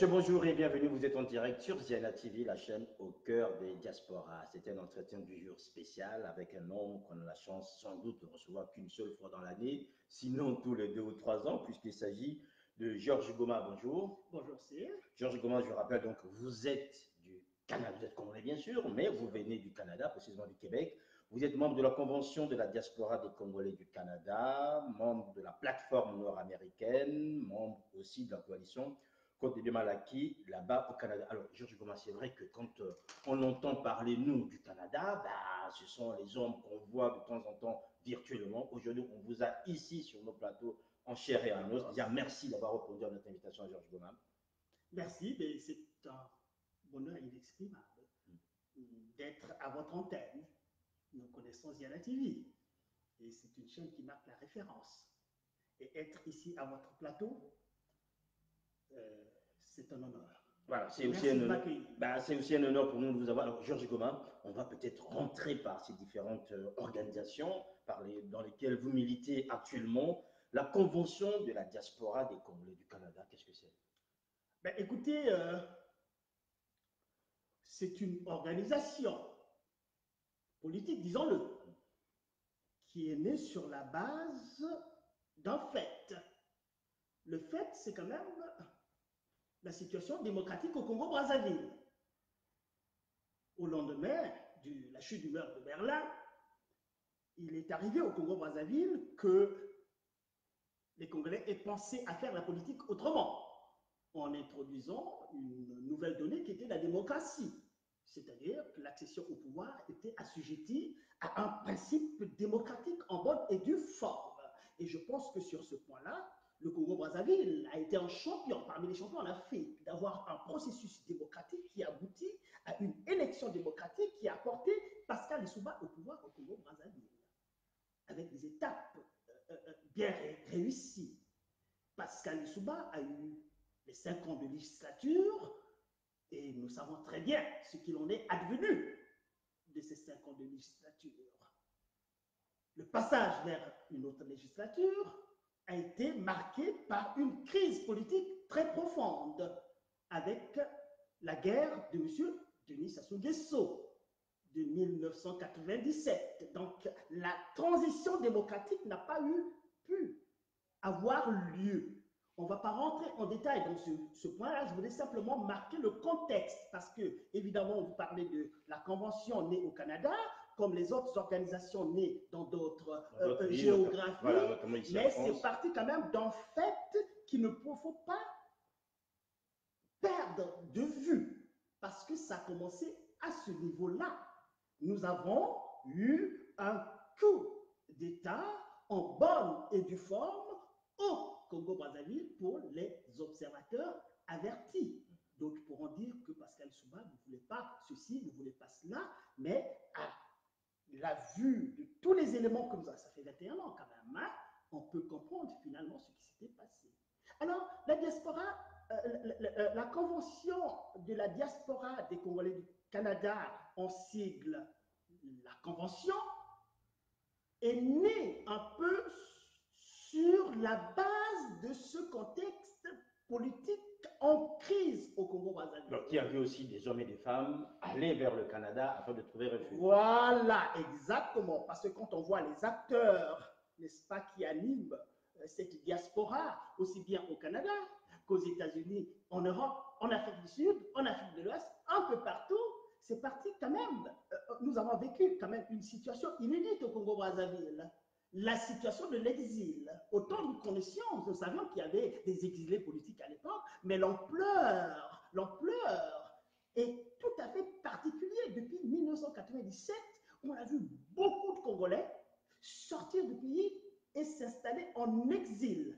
Bonjour et bienvenue, vous êtes en direct sur Ziana TV, la chaîne au cœur des diasporas. C'est un entretien du jour spécial avec un homme qu'on a la chance sans doute de recevoir qu'une seule fois dans l'année, sinon tous les 2 ou 3 ans, puisqu'il s'agit de Georges Goma. Bonjour. Bonjour, Cyr. Georges Goma, je rappelle donc, vous êtes du Canada, vous êtes congolais bien sûr, mais vous venez du Canada, précisément du Québec. Vous êtes membre de la Convention de la diaspora des Congolais du Canada, membre de la plateforme nord-américaine, membre aussi de la coalition Côte de Malaki, là-bas au Canada. Alors, Georges Goma, c'est vrai que quand on entend parler, nous, du Canada, bah, ce sont les hommes qu'on voit de temps en temps virtuellement. Aujourd'hui, on vous a ici sur nos plateaux en chair et en os. Déjà, merci d'avoir répondu à notre invitation, Georges Goma. Merci, mais c'est un bonheur inexprimable d'être à votre antenne. Nous connaissons Ziana TV et c'est une chaîne qui marque la référence. Et être ici à votre plateau, c'est un honneur. Voilà, c'est aussi, aussi, un honneur pour nous de vous avoir. Alors, Georges Goma, on va peut-être rentrer par ces différentes organisations dans lesquelles vous militez actuellement. La Convention de la diaspora des Congolais du Canada, qu'est-ce que c'est? Ben, écoutez, c'est une organisation politique, disons-le, qui est née sur la base d'un fait. Le fait, c'est quand même la situation démocratique au Congo-Brazzaville. Au lendemain de la chute du mur de Berlin, il est arrivé au Congo-Brazzaville que les Congolais aient pensé à faire la politique autrement, en introduisant une nouvelle donnée qui était la démocratie. C'est-à-dire que l'accession au pouvoir était assujettie à un principe démocratique en bonne et due forme. Et je pense que sur ce point-là, le Congo-Brazzaville a été un champion, parmi les champions en Afrique, d'avoir un processus démocratique qui aboutit à une élection démocratique qui a porté Pascal Lissouba au pouvoir au Congo-Brazzaville, avec des étapes bien réussies. Pascal Lissouba a eu les 5 ans de législature et nous savons très bien ce qu'il en est advenu de ces 5 ans de législature. Le passage vers une autre législature a été marqué par une crise politique très profonde avec la guerre de M. Denis Sassou Nguesso de 1997. Donc la transition démocratique n'a pas pu avoir lieu. On ne va pas rentrer en détail dans ce point-là, je voulais simplement marquer le contexte, parce que, évidemment, vous parlez de la Convention née au Canada, comme les autres organisations nées dans d'autres géographies, voilà, mais c'est parti quand même d'un fait qu'il ne faut pas perdre de vue, parce que ça a commencé à ce niveau-là. Nous avons eu un coup d'État en bonne et due forme au Congo-Brazzaville pour les observateurs avertis. D'autres pourront dire que Pascal Lissouba ne voulait pas ceci, ne voulait pas cela, mais à la vue de tous les éléments comme ça fait 21 ans quand même, hein, on peut comprendre finalement ce qui s'était passé. Alors, la diaspora, la convention de la diaspora des Congolais du Canada, en sigle la convention, est née un peu sur la base de ce contexte politique en crise au Congo-Brazzaville. Qui a vu aussi des hommes et des femmes aller vers le Canada afin de trouver refuge. Voilà, exactement. Parce que quand on voit les acteurs, n'est-ce pas, qui animent cette diaspora, aussi bien au Canada qu'aux États-Unis, en Europe, en Afrique du Sud, en Afrique de l'Ouest, un peu partout, c'est parti quand même. Nous avons vécu quand même une situation inédite au Congo-Brazzaville. La situation de l'exil. Autant nous connaissions, nous savions qu'il y avait des exilés politiques à l'époque, mais l'ampleur est tout à fait particulière. Depuis 1997, on a vu beaucoup de Congolais sortir du pays et s'installer en exil.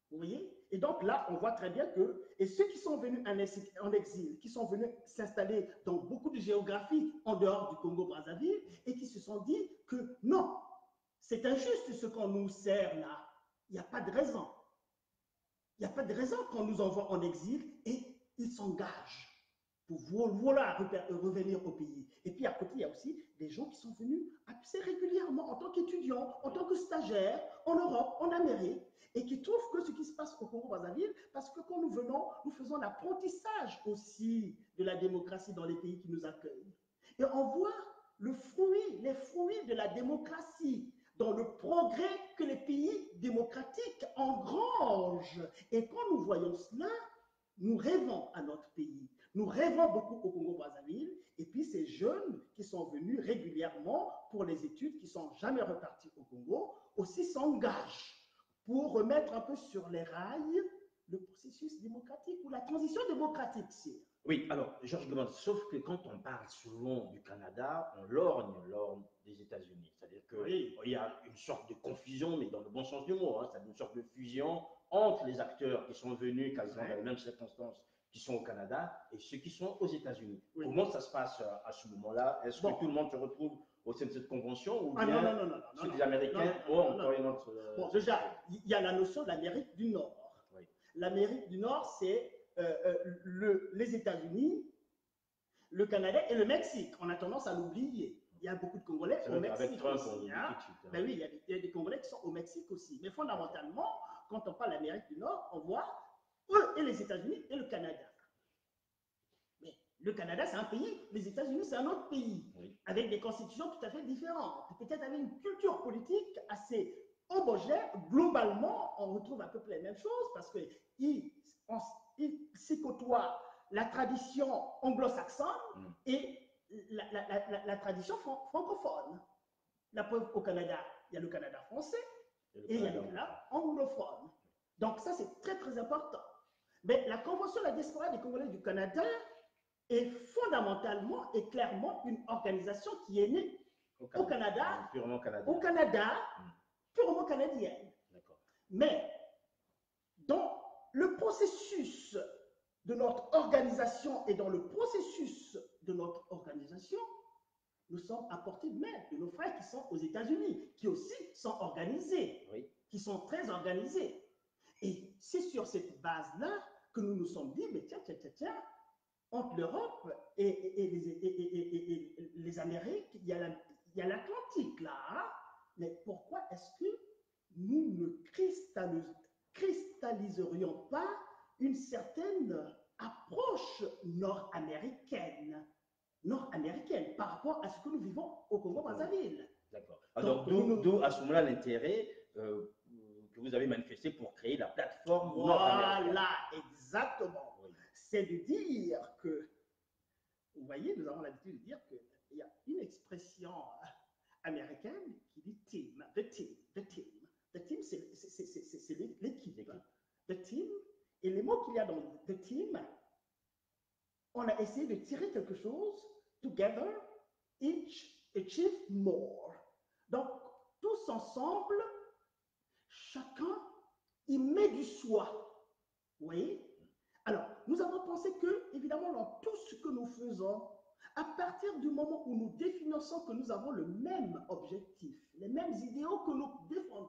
Vous voyez? Et donc là, on voit très bien que, et ceux qui sont venus en exil, qui sont venus s'installer dans beaucoup de géographies en dehors du Congo-Brazzaville, et qui se sont dit que non, c'est injuste ce qu'on nous sert là. Il n'y a pas de raison. Il n'y a pas de raison qu'on nous envoie en exil et ils s'engagent. pour vouloir revenir au pays. Et puis à côté, il y a aussi des gens qui sont venus assez régulièrement en tant qu'étudiants, en tant que stagiaires, en Europe, en Amérique, et qui trouvent que ce qui se passe au Congo-Brazzaville, parce que quand nous venons, nous faisons l'apprentissage aussi de la démocratie dans les pays qui nous accueillent. Et on voit les fruits de la démocratie dans le progrès que les pays démocratiques engrangent. Et quand nous voyons cela, nous rêvons à notre pays. Nous rêvons beaucoup au Congo-Brazzaville. Et puis ces jeunes qui sont venus régulièrement pour les études, qui ne sont jamais repartis au Congo, aussi s'engagent pour remettre un peu sur les rails le processus démocratique ou la transition démocratique, Sire. Oui, alors, Georges Goman, sauf que quand on parle souvent du Canada, on lorgne des États-Unis. C'est-à-dire qu'il y a une sorte de confusion, mais dans le bon sens du mot, hein, c'est-à-dire une sorte de fusion entre les acteurs qui sont venus quasiment dans les mêmes circonstances qui sont au Canada et ceux qui sont aux États-Unis. Oui. Comment ça se passe à ce moment-là? Est-ce que tout le monde se retrouve au sein de cette convention ou bien ceux des Américains ont encore une autre... Bon, déjà, il y a la notion de l'Amérique du Nord. Oui. L'Amérique du Nord, c'est les États-Unis, le Canada et le Mexique. On a tendance à l'oublier. Il y a beaucoup de Congolais au Mexique. Avec Trump, aussi, hein. Ben oui, il y a des Congolais qui sont au Mexique aussi. Mais fondamentalement, quand on parle d'Amérique du Nord, on voit eux et les États-Unis et le Canada. Mais le Canada, c'est un pays. Les États-Unis, c'est un autre pays. Oui. Avec des constitutions tout à fait différentes. Peut-être avec une culture politique assez homogène. Globalement, on retrouve à peu près les mêmes choses parce qu'ils s'y côtoient la tradition anglo-saxonne et la tradition francophone. La preuve, au Canada, il y a le Canada français et il y a le Canada anglophone. Donc ça, c'est très, très important. Mais la Convention de la diaspora des Congolais du Canada est fondamentalement et clairement une organisation qui est née au Canada, purement canadienne. Au Canada, purement canadienne. Mais dans le processus de notre organisation et dans le processus de notre organisation, nous sommes à portée de main de nos frères qui sont aux États-Unis, qui aussi sont organisés, oui, qui sont très organisés. Et c'est sur cette base-là que nous nous sommes dit, mais tiens, entre l'Europe et les Amériques, il y a l'Atlantique là. Hein? Mais pourquoi est-ce que nous ne cristalliserions pas une certaine approche nord-américaine par rapport à ce que nous vivons au Congo-Brazzaville? D'accord. Alors, d'où à ce moment-là l'intérêt que vous avez manifesté pour créer la plateforme nord-américaine. Voilà, exactement. Oui. C'est de dire que, vous voyez, nous avons l'habitude de dire qu'il y a une expression américaine qui dit team, the team. The team, c'est l'équipe. The team, et les mots qu'il y a dans the team, on a essayé de tirer quelque chose, together, each achieve more. Donc, tous ensemble, chacun y met du soi. Vous voyez? Alors, nous avons pensé que, évidemment, dans tout ce que nous faisons, à partir du moment où nous définissons que nous avons le même objectif, les mêmes idéaux que nous défendons,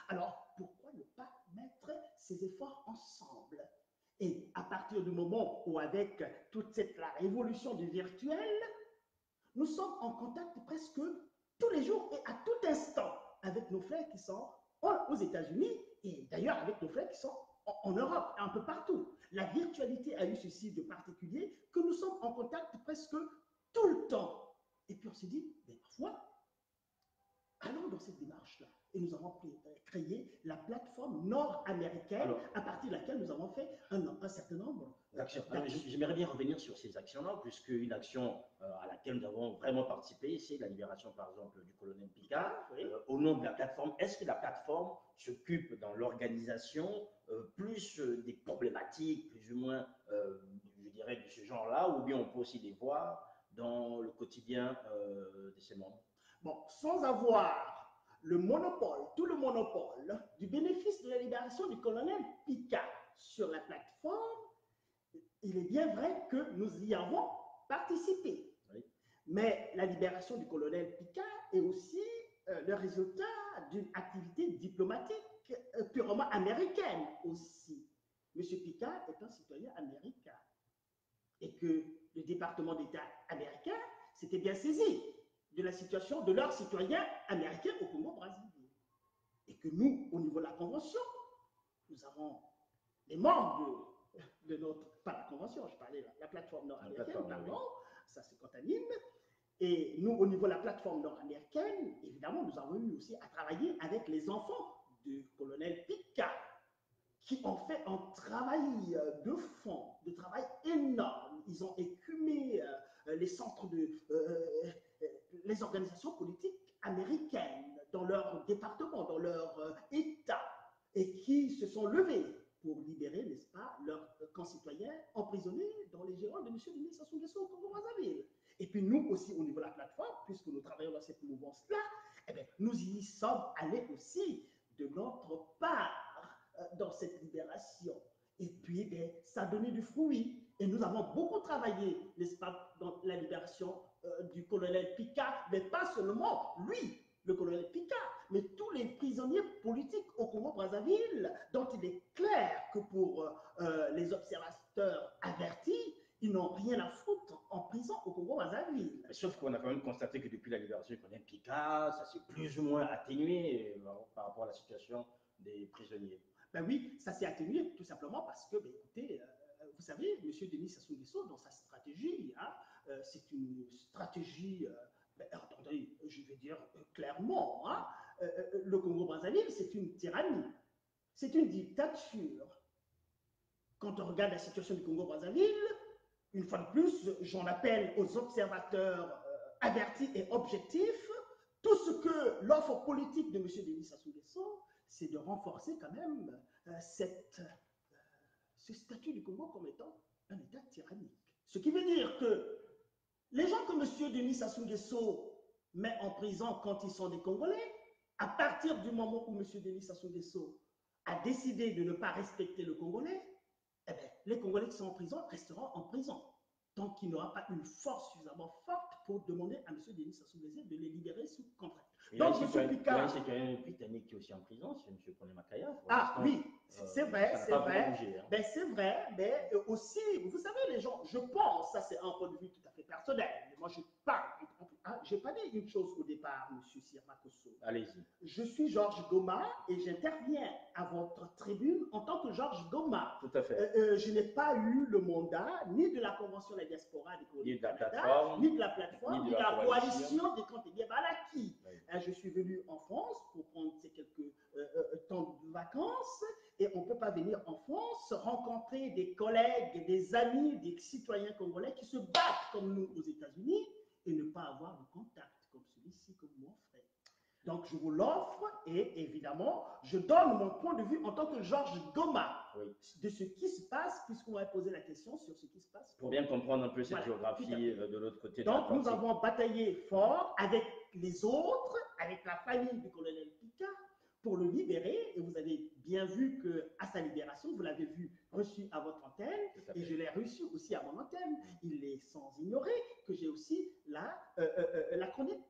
alors pourquoi ne pas mettre ces efforts ensemble? Et à partir du moment où, avec toute la révolution du virtuel, nous sommes en contact presque tous les jours et à tout instant avec nos frères qui sont aux États-Unis et d'ailleurs avec nos frères qui sont en Europe, un peu partout. La virtualité a eu ceci de particulier que nous sommes en contact presque tout le temps. Et puis on s'est dit, mais parfois, allons dans cette démarche-là. Et nous avons créé la plateforme nord-américaine à partir de laquelle nous avons fait un certain nombre d'actions. J'aimerais bien revenir sur ces actions-là, puisque une action à laquelle nous avons vraiment participé, c'est la libération, par exemple, du colonel Picard. Oui. Au nom de la plateforme, est-ce que la plateforme s'occupe dans l'organisation plus des problématiques, plus ou moins, je dirais, de ce genre-là, ou bien on peut aussi les voir dans le quotidien de ses membres? Bon, sans avoir le monopole, tout le monopole du bénéfice de la libération du colonel Picard sur la plateforme, il est bien vrai que nous y avons participé. Oui. Mais la libération du colonel Picard est aussi le résultat d'une activité diplomatique purement américaine aussi. M. Picard est un citoyen américain. Et que le département d'État américain s'était bien saisi de la situation de leurs citoyens américains au Congo-Brazzaville. Et que nous, au niveau de la Convention, nous avons les membres de notre, pas la Convention, je parlais de la plateforme nord-américaine, pardon, ça se contamine. Et nous, au niveau de la plateforme nord-américaine, évidemment, nous avons eu aussi à travailler avec les enfants du colonel Picard, qui ont fait un travail de fond, de travail énorme. Ils ont écumé les centres les organisations politiques américaines dans leur département, dans leur État, et qui se sont levés pour libérer, n'est-ce pas, leurs concitoyens emprisonnés dans les géants de M. Denis Sassou Nguesso au Congo-Brazzaville. Et puis nous aussi, au niveau de la plateforme, puisque nous travaillons dans cette mouvance-là, eh bien, nous y sommes allés aussi de notre part dans cette libération. Et puis, eh, ça a donné du fruit. Et nous avons beaucoup travaillé, n'est-ce pas, dans la libération du colonel Picard, mais pas seulement lui, le colonel Picard, mais tous les prisonniers politiques au Congo-Brazzaville, dont il est clair que pour les observateurs avertis, ils n'ont rien à foutre en prison au Congo-Brazzaville. Sauf qu'on a quand même constaté que depuis la libération du colonel Picard, ça s'est plus ou moins atténué par rapport à la situation des prisonniers. Ben oui, ça s'est atténué tout simplement parce que, ben écoutez, vous savez, M. Denis Sassou Nguesso, dans sa stratégie, hein, c'est une stratégie, ben, attendez, je vais dire clairement, hein, le Congo-Brazzaville, c'est une tyrannie, c'est une dictature. Quand on regarde la situation du Congo-Brazzaville, une fois de plus, j'en appelle aux observateurs avertis et objectifs, tout ce que l'offre politique de M. Denis Sassou Nguesso, c'est de renforcer quand même ce statut du Congo comme étant un État tyrannique. Ce qui veut dire que les gens que M. Denis Sassou Nguesso met en prison quand ils sont des Congolais, à partir du moment où M. Denis Sassou Nguesso a décidé de ne pas respecter le Congolais, eh bien, les Congolais qui sont en prison resteront en prison, tant qu'il n'y aura pas une force suffisamment forte pour demander à M. Denis Sassou Nguesso de les libérer sous contrainte. Donc, M. Picard... Il y a un citoyen britannique qui est aussi en prison, c'est M. Kone Makaya. Ah oui, c'est vrai, c'est vrai. Bougé, hein. Ben, c'est vrai, mais aussi, vous savez, les gens, je pense, ça c'est un point de vue tout à fait personnel, mais moi je parle, j'ai pas dit une chose au départ, M. Sirmakosso. Allez-y. Je suis Georges Goma et j'interviens à votre tribune en tant que Georges Goma. Tout à fait. Je n'ai pas eu le mandat ni de la Convention de la diaspora des Congolais du Canada, ni de la plateforme, ni de la coalition des Kantégué Balaki. Oui. Je suis venu en France pour prendre ces quelques temps de vacances et on ne peut pas venir en France rencontrer des collègues, des amis, des citoyens congolais qui se battent comme nous aux États-Unis et ne pas avoir de contact comme celui-ci, comme mon frère. Donc, je vous l'offre et évidemment, je donne mon point de vue en tant que Georges Goma de ce qui se passe, puisqu'on m'a posé la question sur ce qui se passe. Pour bien comprendre un peu cette géographie de l'autre côté de l'Atlantique. Donc, nous avons bataillé fort avec les autres, avec la famille du colonel Picard, pour le libérer. Et vous avez bien vu qu'à sa libération, vous l'avez vu reçu à votre antenne, et je l'ai reçu aussi à mon antenne. Il est sans ignorer que j'ai aussi la chronique.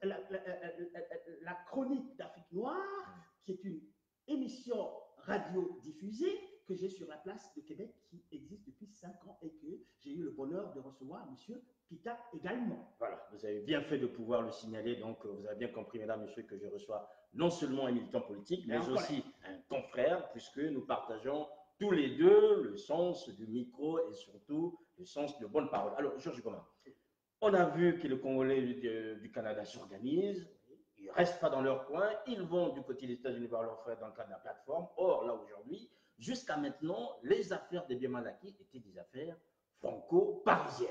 La chronique d'Afrique noire, qui est une émission radio-diffusée que j'ai sur la place de Québec, qui existe depuis 5 ans et que j'ai eu le bonheur de recevoir M. Picard également. Voilà, vous avez bien fait de pouvoir le signaler. Donc, vous avez bien compris, mesdames, messieurs, que je reçois non seulement un militant politique, mais aussi un confrère, puisque nous partageons tous les deux le sens du micro et surtout le sens de bonne parole. Alors, Georges Goma, on a vu que les Congolais du Canada s'organisent, ils ne restent pas dans leur coin, ils vont du côté des États-Unis voir leurs frères dans le cadre de la plateforme. Or, là, aujourd'hui, jusqu'à maintenant, les affaires des biens mal acquis étaient des affaires franco-parisiennes.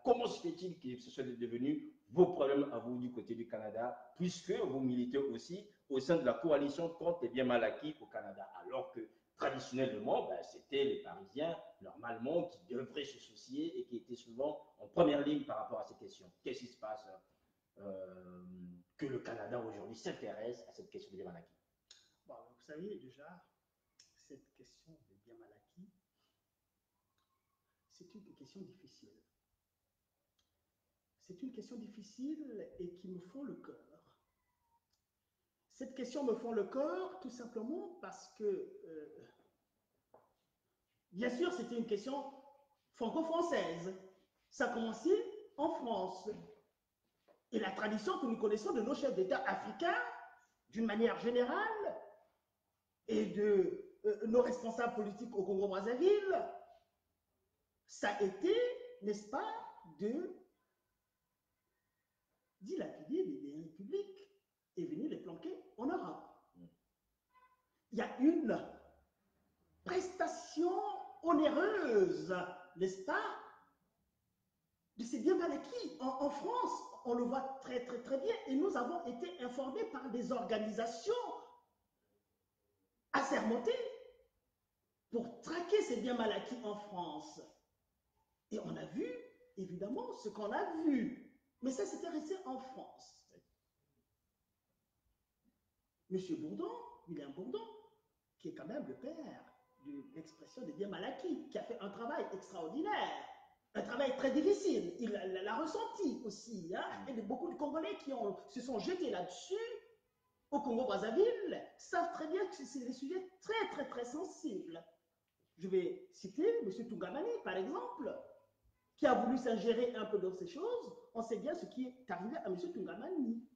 Comment se fait-il que ce soit devenu vos problèmes à vous du côté du Canada, puisque vous militez aussi au sein de la coalition contre les biens mal acquis au Canada, alors que traditionnellement, ben, c'était les Parisiens, normalement, qui devraient se soucier et qui étaient souvent en première ligne par rapport à ces questions. Qu'est-ce qui se passe que le Canada aujourd'hui s'intéresse à cette question des biens mal acquis? Bon, vous savez déjà, cette question des biens mal acquis, c'est une question difficile. C'est une question difficile et qui me fend le cœur. Cette question me fend le cœur tout simplement parce que, bien sûr, c'était une question franco-française. Ça a commencé en France. Et la tradition que nous connaissons de nos chefs d'État africains, d'une manière générale, et de nos responsables politiques au Congo-Brazzaville, ça a été, n'est-ce pas, de dilapider les biens publics et venir les planquer en Europe. Il y a une prestation onéreuse, n'est-ce pas, de ces biens mal acquis. En France, on le voit très très très bien et nous avons été informés par des organisations assermentées pour traquer ces biens mal acquis en France. Et on a vu, évidemment, ce qu'on a vu. Mais ça, c'était resté en France. Monsieur Bourdon, William Bourdon, qui est quand même le père de l'expression des biens mal acquis, qui a fait un travail extraordinaire, un travail très difficile. Il l'a ressenti aussi. Hein? Et beaucoup de Congolais qui se sont jetés là-dessus, au Congo-Brazzaville, savent très bien que c'est des sujets très, très, très sensibles. Je vais citer M. Tungamani, par exemple, qui a voulu s'ingérer un peu dans ces choses. On sait bien ce qui est arrivé à M. Tungamani.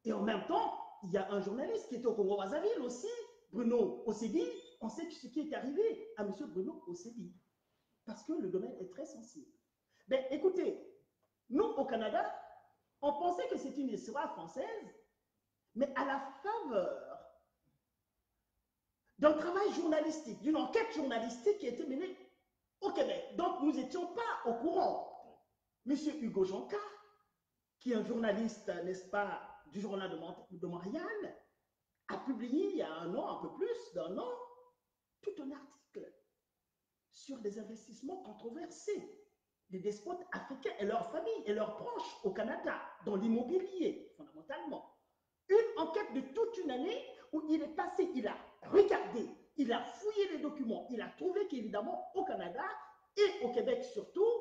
Et en même temps, il y a un journaliste qui était au Congo-Brazzaville aussi, Bruno Ossébi. On sait ce qui est arrivé à M. Bruno Ossébi, parce que le domaine est très sensible. Ben, écoutez, nous, au Canada, on pensait que c'était une histoire française, mais à la faveur d'un travail journalistique, d'une enquête journalistique qui a été menée au Québec. Donc, nous n'étions pas au courant. Monsieur Hugo Jonca, qui est un journaliste, n'est-ce pas, du journal de Montréal, a publié il y a un an, un peu plus d'un an, tout un article sur des investissements controversés des despotes africains et leurs familles et leurs proches au Canada, dans l'immobilier, fondamentalement. Une enquête de toute une année où il est passé, il a regardé, il a fouillé les documents, il a trouvé qu'évidemment au Canada et au Québec surtout,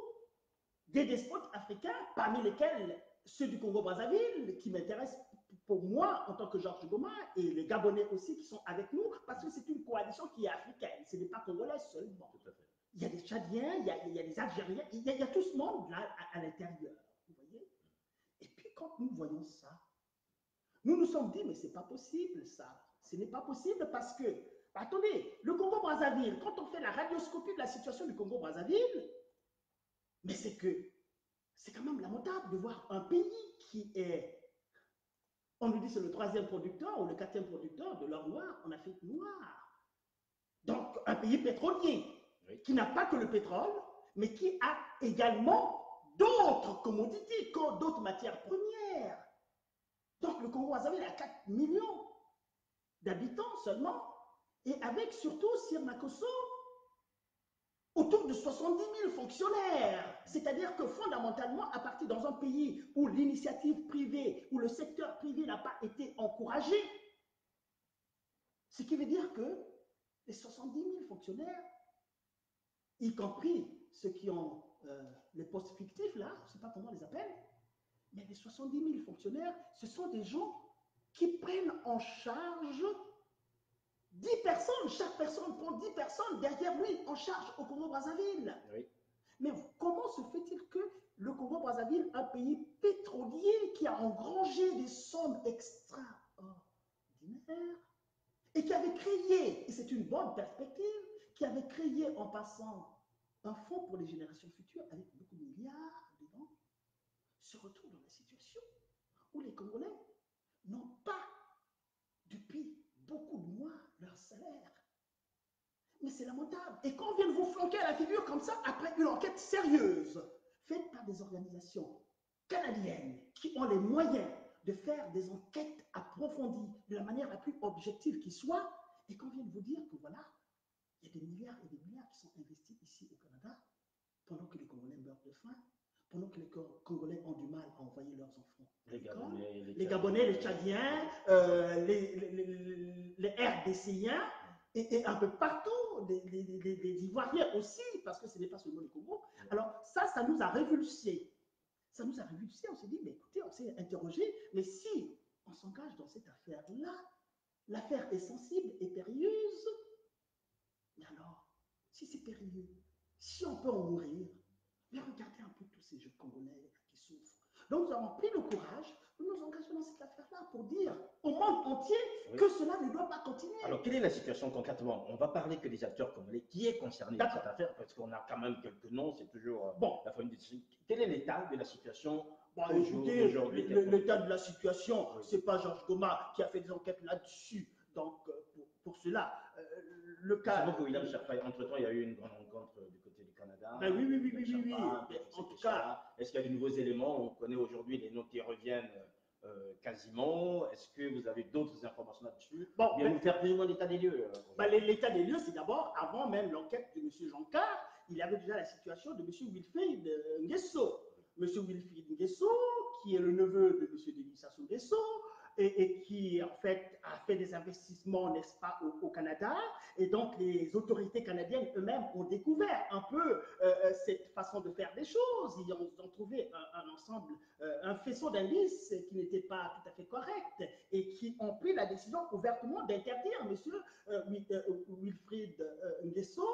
des despotes africains, parmi lesquels ceux du Congo-Brazzaville, qui m'intéressent pour moi en tant que Georges Goma, et les Gabonais aussi qui sont avec nous, parce que c'est une coalition qui est africaine, ce n'est pas congolais seulement. Tout à fait. Il y a des Tchadiens, il y a des Algériens, il y a tout ce monde-là à l'intérieur, vous voyez. Et puis quand nous voyons ça, nous nous sommes dit, mais c'est pas possible ça, ce n'est pas possible parce que, attendez, le Congo-Brazzaville, quand on fait la radioscopie de la situation du Congo-Brazzaville, mais c'est que c'est quand même lamentable de voir un pays qui est, on nous dit c'est le 3e producteur ou le 4e producteur de l'or noir en Afrique noire. Donc un pays pétrolier, oui, qui n'a pas que le pétrole, mais qui a également d'autres commodités, d'autres matières premières. Donc le Congo-Brazzaville a 4 millions d'habitants seulement, et avec surtout Sirmakosso, autour de 70 000 fonctionnaires. C'est-à-dire que fondamentalement, à partir dans un pays où l'initiative privée, où le secteur privé n'a pas été encouragé, ce qui veut dire que les 70 000 fonctionnaires, y compris ceux qui ont les postes fictifs, là, je ne sais pas comment on les appelle, mais les 70 000 fonctionnaires, ce sont des gens qui prennent en charge 10 personnes, chaque personne prend 10 personnes derrière lui en charge au Congo-Brazzaville. Oui. Mais comment se fait-il que le Congo-Brazzaville, un pays pétrolier qui a engrangé des sommes extraordinaires et qui avait créé, et c'est une bonne perspective, qui avait créé en passant un fonds pour les générations futures avec beaucoup de milliards dedans, se retrouve dans la situation où les Congolais n'ont pas, depuis beaucoup de mois, leur salaire. Mais c'est lamentable. Et quand on vient de vous flanquer à la figure comme ça, après une enquête sérieuse, faite par des organisations canadiennes qui ont les moyens de faire des enquêtes approfondies de la manière la plus objective qui soit, et qu'on vient de vous dire que voilà, il y a des milliards et des milliards qui sont investis ici au Canada, pendant que les Congolais meurent de faim, pendant que les Congolais ont du mal à envoyer leurs enfants à l'école, les Gabonais, les Tchadiens, les RDCiens, et un peu partout, les Ivoiriens aussi, parce que ce n'est pas seulement le Congo. Alors ça nous a révulsés. Ça nous a révulsés, on s'est dit, mais écoutez, on s'est interrogé, mais si on s'engage dans cette affaire-là, l'affaire est sensible et périlleuse, mais alors, si c'est périlleux, si on peut en mourir, mais regardez un peu tous souffrent. Donc nous avons pris le courage de nous engager dans cette affaire-là pour dire au monde entier que cela ne doit pas continuer. Alors, quelle est la situation concrètement? On va parler que des acteurs congolais. Qui est concerné dans cette affaire? Parce qu'on a quand même quelques noms, c'est toujours la famille de... Quel est l'état de la situation écoutez, l'état de la situation, c'est pas Georges Goma qui a fait des enquêtes là-dessus. Donc, pour cela, le cas... C'est vrai que William Sherpa, entre-temps, il y a eu une grande rencontre du côté du Canada. Oui. En tout cas... Est-ce qu'il y a de nouveaux éléments? On connaît aujourd'hui les noms qui reviennent quasiment. Est-ce que vous avez d'autres informations là-dessus? Bien nous faire plus ou moins l'état des lieux. L'état des lieux, c'est d'abord, avant même l'enquête de M. Jean-Car, il y avait déjà la situation de M. Wilfried Nguesso. M. Wilfried Nguesso, qui est le neveu de M. Denis Sassou Nguesso, et qui, en fait, a fait des investissements, n'est-ce pas, au Canada. Et donc, les autorités canadiennes eux-mêmes ont découvert un peu cette façon de faire des choses. Ils ont trouvé un ensemble, un faisceau d'indices qui n'était pas tout à fait correct et qui ont pris la décision ouvertement d'interdire M. Wilfried Nguesso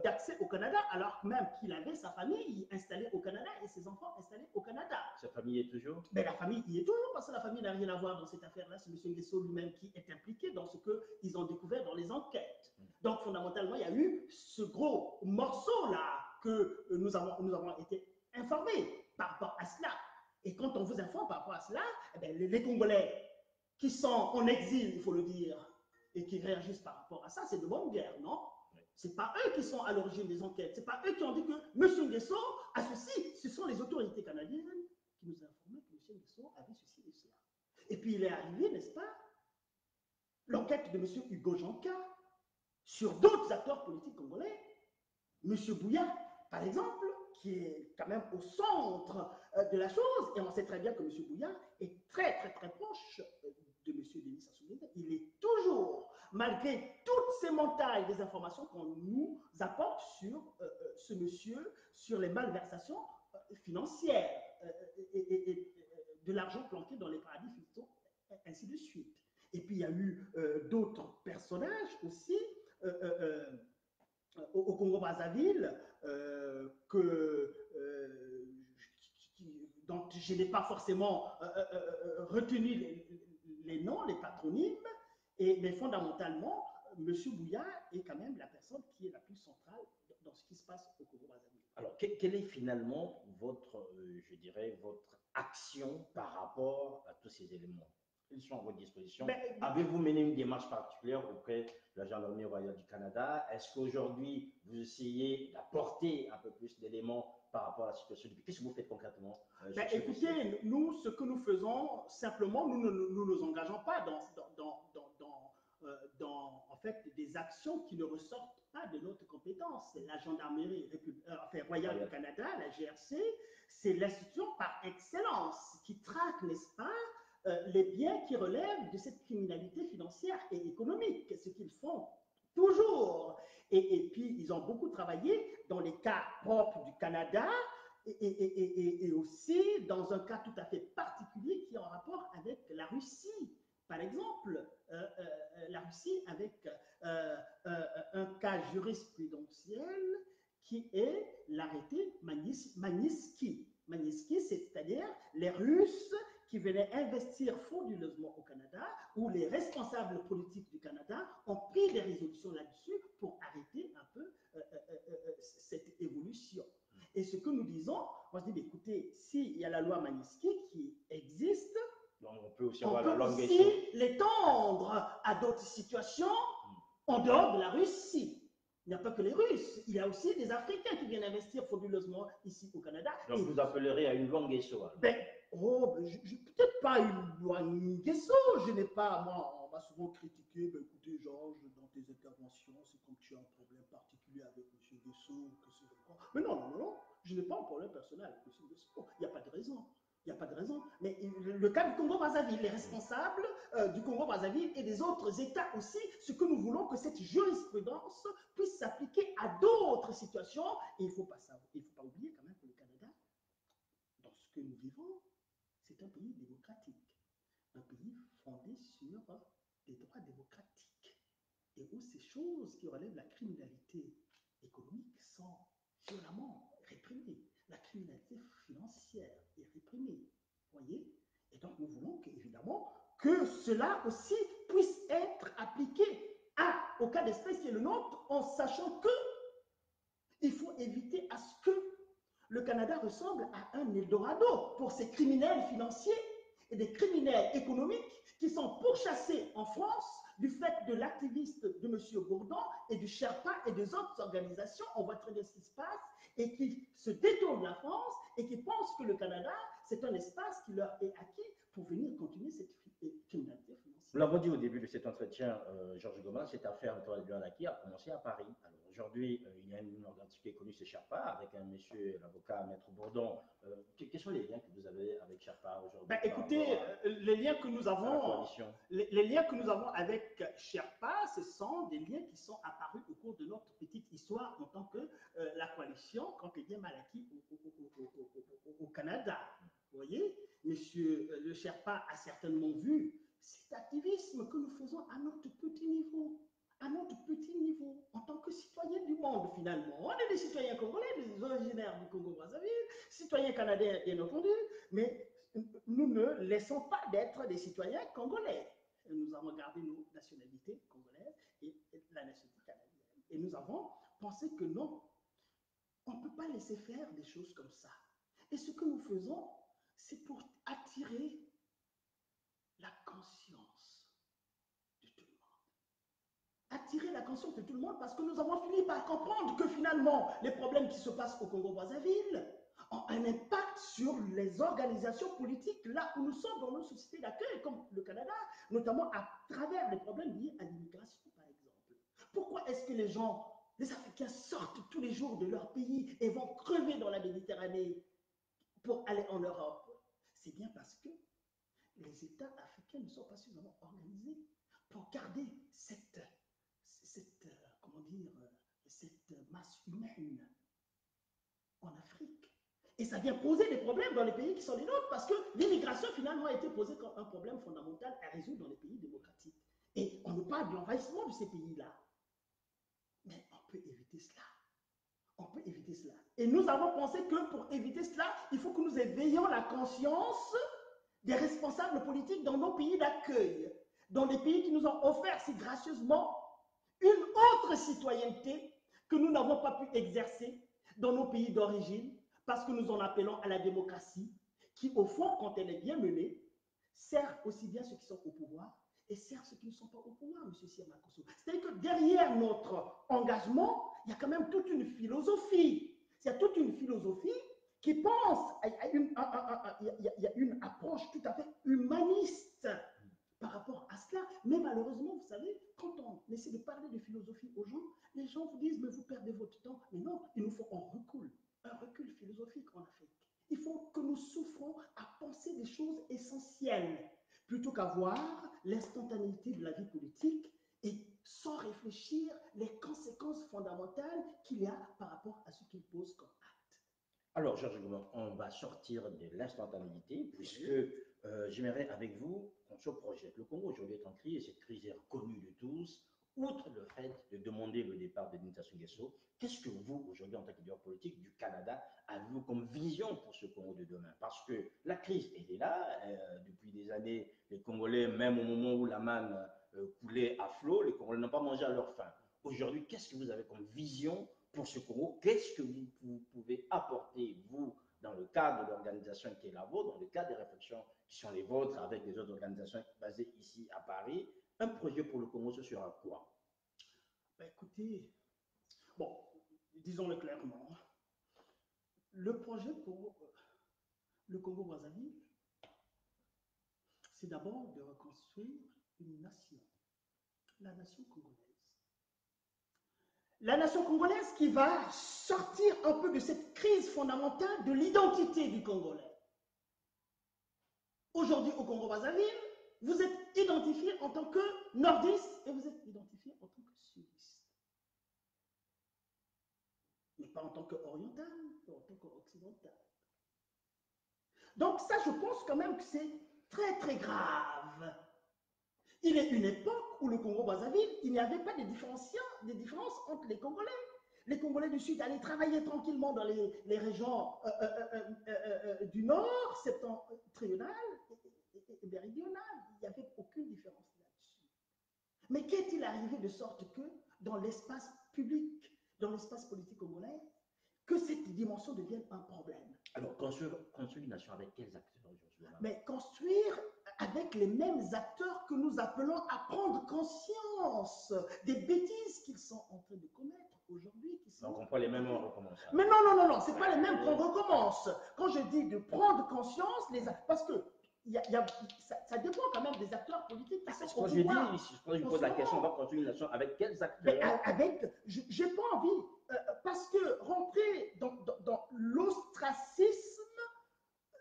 d'accès au Canada, alors même qu'il avait sa famille installée au Canada et ses enfants installés au Canada. Sa famille est toujours? Mais la famille y est toujours, parce que la famille n'a rien à voir dans cette affaire-là. C'est M. Nguesso lui-même qui est impliqué dans ce qu'ils ont découvert dans les enquêtes. Donc, fondamentalement, il y a eu ce gros morceau-là que nous avons été informés par rapport à cela. Et quand on vous informe par rapport à cela, eh bien, les Congolais qui sont en exil, il faut le dire, et qui réagissent par rapport à ça, c'est de bonne guerre, non? Ce n'est pas eux qui sont à l'origine des enquêtes. Ce n'est pas eux qui ont dit que M. Nguesso a ceci. Ce sont les autorités canadiennes qui nous ont informé que M. Nguesso avait ceci et cela. Et puis il est arrivé, n'est-ce pas, l'enquête de M. Hugo Janka sur d'autres acteurs politiques congolais. M. Bouya, par exemple, qui est quand même au centre de la chose. Et on sait très bien que M. Bouya est très proche de M. Denis Sassou Nguesso. Il est toujours, malgré toutes ces montagnes des informations qu'on nous apporte sur ce monsieur, sur les malversations financières et de l'argent planqué dans les paradis fiscaux, ainsi de suite. Et puis il y a eu d'autres personnages aussi au Congo-Brazzaville dont je n'ai pas forcément retenu les noms, les patronymes, mais fondamentalement, M. Bouya est quand même la personne qui est la plus centrale dans ce qui se passe au Congo-Brazzaville. Alors, quelle est finalement votre, je dirais, votre action par rapport à tous ces éléments? Ils sont à votre disposition. Avez-vous mené une démarche particulière auprès de la Gendarmerie royale du Canada? Est-ce qu'aujourd'hui, vous essayez d'apporter un peu plus d'éléments par rapport à la situation du pays? Qu'est-ce que vous faites concrètement? Écoutez, nous, ce que nous faisons, simplement, nous ne nous engageons pas dans en fait, des actions qui ne ressortent pas de notre compétence. La Gendarmerie royale du Canada, la GRC, c'est l'institution par excellence qui traque, n'est-ce pas, les biens qui relèvent de cette criminalité financière et économique, ce qu'ils font toujours. Et puis, ils ont beaucoup travaillé dans les cas propres du Canada et aussi dans un cas tout à fait particulier qui est en rapport avec la Russie. Par exemple, la Russie avec un cas jurisprudentiel qui est l'arrêté Magnitsky. Magnitsky, c'est-à-dire les Russes qui venaient investir frauduleusement au Canada, où les responsables politiques du Canada ont pris des résolutions là-dessus pour arrêter un peu cette évolution. Et ce que nous disons, on se dit, écoutez, s'il y a la loi Magnitsky qui existe, on peut aussi l'étendre à d'autres situations en dehors de la Russie. Il n'y a pas que les Russes, il y a aussi des Africains qui viennent investir frauduleusement ici au Canada. Donc vous appellerez à une loi Nguesso? Peut-être pas une loi Nguesso, je n'ai pas, moi, on m'a souvent critiqué, écoutez Georges, dans tes interventions, c'est comme tu as un problème particulier avec M. Nguesso, mais non, je n'ai pas un problème personnel avec M. Nguesso, il n'y a pas de raison. Il n'y a pas de raison. Mais le cas du Congo-Brazzaville, les responsables du Congo-Brazzaville et des autres États aussi, ce que nous voulons que cette jurisprudence puisse s'appliquer à d'autres situations. Et il ne faut pas oublier quand même que le Canada, dans ce que nous vivons, c'est un pays démocratique. Un pays fondé sur des droits démocratiques. Et où ces choses qui relèvent de la criminalité économique sont violemment réprimées. La criminalité financière est réprimée. Vous voyez? Et donc, nous voulons évidemment que cela aussi puisse être appliqué au cas d'espèce qui est le nôtre, en sachant que il faut éviter à ce que le Canada ressemble à un Eldorado pour ces criminels financiers et des criminels économiques qui sont pourchassés en France du fait de l'activiste de M. Bourdon et du Sherpa et des autres organisations. On voit très bien ce qui se passe et qui se détournent de la France et qui pensent que le Canada, c'est un espace qui leur est acquis pour venir continuer cette criminalité financière. Nous l'avons dit au début de cet entretien, Georges Gomin, cette affaire de Blanaki a commencé à Paris. Alors aujourd'hui, il y a une organisation qui est connue, c'est Sherpa, avec un monsieur, l'avocat Maître Bourdon. Quels sont les liens que vous avez avec Sherpa aujourd'hui? Ben, écoutez, les liens que nous avons, les liens que nous avons avec Sherpa, ce sont des liens qui sont apparus au cours de notre petite histoire en tant que la coalition contre les biens mal acquis au Canada. Vous voyez, monsieur le Sherpa a certainement vu cet activisme que nous faisons à notre petit niveau, en tant que citoyens du monde finalement. On est des citoyens congolais, des originaires du Congo-Brazzaville, citoyens canadiens bien entendu, mais nous ne laissons pas d'être des citoyens congolais. Nous avons gardé nos nationalités congolaises et la nationalité canadienne. Et nous avons pensé que non, on ne peut pas laisser faire des choses comme ça. Et ce que nous faisons, c'est pour attirer la conscience de tout le monde. Attirer la conscience de tout le monde parce que nous avons fini par comprendre que finalement, les problèmes qui se passent au Congo-Brazzaville ont un impact sur les organisations politiques là où nous sommes dans nos sociétés d'accueil, comme le Canada, notamment à travers les problèmes liés à l'immigration, par exemple. Pourquoi est-ce que les gens, les Africains sortent tous les jours de leur pays et vont crever dans la Méditerranée pour aller en Europe? C'est bien parce que les États africains ne sont pas suffisamment organisés pour garder cette masse humaine en Afrique. Et ça vient poser des problèmes dans les pays qui sont les nôtres parce que l'immigration finalement a été posée comme un problème fondamental à résoudre dans les pays démocratiques. Et on nous parle de l'envahissement de ces pays-là. Mais on peut éviter cela. On peut éviter cela. Et nous avons pensé que pour éviter cela, il faut que nous éveillions la conscience des responsables politiques dans nos pays d'accueil, dans les pays qui nous ont offert si gracieusement une autre citoyenneté que nous n'avons pas pu exercer dans nos pays d'origine, parce que nous en appelons à la démocratie, qui au fond, quand elle est bien menée, sert aussi bien ceux qui sont au pouvoir et sert ceux qui ne sont pas au pouvoir, M. Sirmakosso. C'est-à-dire que derrière notre engagement, il y a quand même toute une philosophie. Il y a toute une philosophie qui pense il y a une approche tout à fait humaniste par rapport à cela. Mais malheureusement, vous savez, quand on essaie de parler de philosophie aux gens, les gens vous disent, mais vous perdez votre temps. Mais non, il nous faut un recul philosophique en Afrique. Il faut que nous souffrons à penser des choses essentielles, plutôt qu'à voir l'instantanéité de la vie politique et sans réfléchir les conséquences fondamentales qu'il y a par rapport à ce qu'il pose comme acte. Alors, Georges Gomin, on va sortir de l'instantanéité, puisque j'aimerais avec vous qu'on se projette. Le Congo aujourd'hui est en crise, et cette crise est reconnue de tous. Outre le fait de demander le départ de Denis Sassou Nguesso, qu'est-ce que vous, aujourd'hui, en tant que leader politique du Canada, avez-vous comme vision pour ce Congo de demain? Parce que la crise, elle est là. Depuis des années, les Congolais, même au moment où la manne coulait à flot, les Congolais n'ont pas mangé à leur faim. Aujourd'hui, qu'est-ce que vous avez comme vision pour ce Congo? Qu'est-ce que vous pouvez apporter, vous, dans le cadre de l'organisation qui est la vôtre, dans le cadre des réflexions qui sont les vôtres avec les autres organisations basées ici à Paris? Un projet pour le Congo, ce sera quoi? Ben écoutez, bon, disons-le clairement, le projet pour le Congo-Brazzaville, c'est d'abord de reconstruire une nation, la nation congolaise. La nation congolaise qui va sortir un peu de cette crise fondamentale de l'identité du Congolais. Aujourd'hui au Congo-Brazzaville, vous êtes identifié en tant que nordiste et vous êtes identifié en tant que sudiste. Mais pas en tant qu'oriental, pas en tant qu'occidental. Donc ça, je pense quand même que c'est très très grave. Il y a une époque où le Congo-Brazzaville, il n'y avait pas de différences entre les Congolais. les Congolais du Sud allaient travailler tranquillement dans les régions du Nord, septentrional et méridional. Il n'y avait aucune différence là-dessus. Mais qu'est-il arrivé de sorte que dans l'espace public, dans l'espace politique congolais, que cette dimension devienne un problème? Alors, construire une nation avec quels acteurs, Joshua? Mais construire avec les mêmes acteurs que nous appelons à prendre conscience des bêtises qu'ils sont en train de commettre aujourd'hui. Donc, on prend les mêmes, on recommence. Mais non, c'est pas les mêmes qu'on recommence. Quand je dis de prendre conscience, parce que ça dépend quand même des acteurs politiques qui sont au pouvoir. Je pose la question, on va construire une nation avec quels acteurs? J'ai pas envie, parce que rentrer dans l'ostracisme,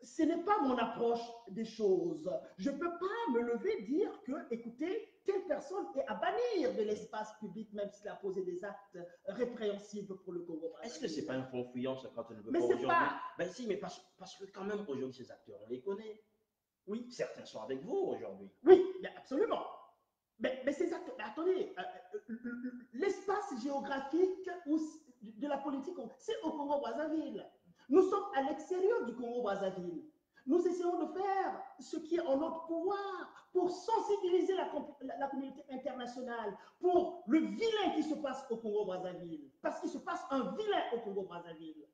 ce n'est pas mon approche des choses. Je ne peux pas me lever et dire que, écoutez, telle personne est à bannir de l'espace public, même s'il a posé des actes répréhensibles pour le Congo. Est-ce que ce n'est pas un fond fouillant, ça, quand on ne veut mais pas aujourd'hui? Pas... Ben si, mais parce que quand même, aujourd'hui, ces acteurs, on les connaît. Oui, certains sont avec vous aujourd'hui. Oui, absolument. Mais ces acteurs, attendez, l'espace géographique de la politique, c'est au Congo-Brazzaville. Nous sommes à l'extérieur du Congo-Brazzaville. Nous essayons de faire ce qui est en notre pouvoir pour sensibiliser la communauté internationale pour le vilain qui se passe au Congo-Brazzaville. Parce qu'il se passe un vilain au Congo-Brazzaville.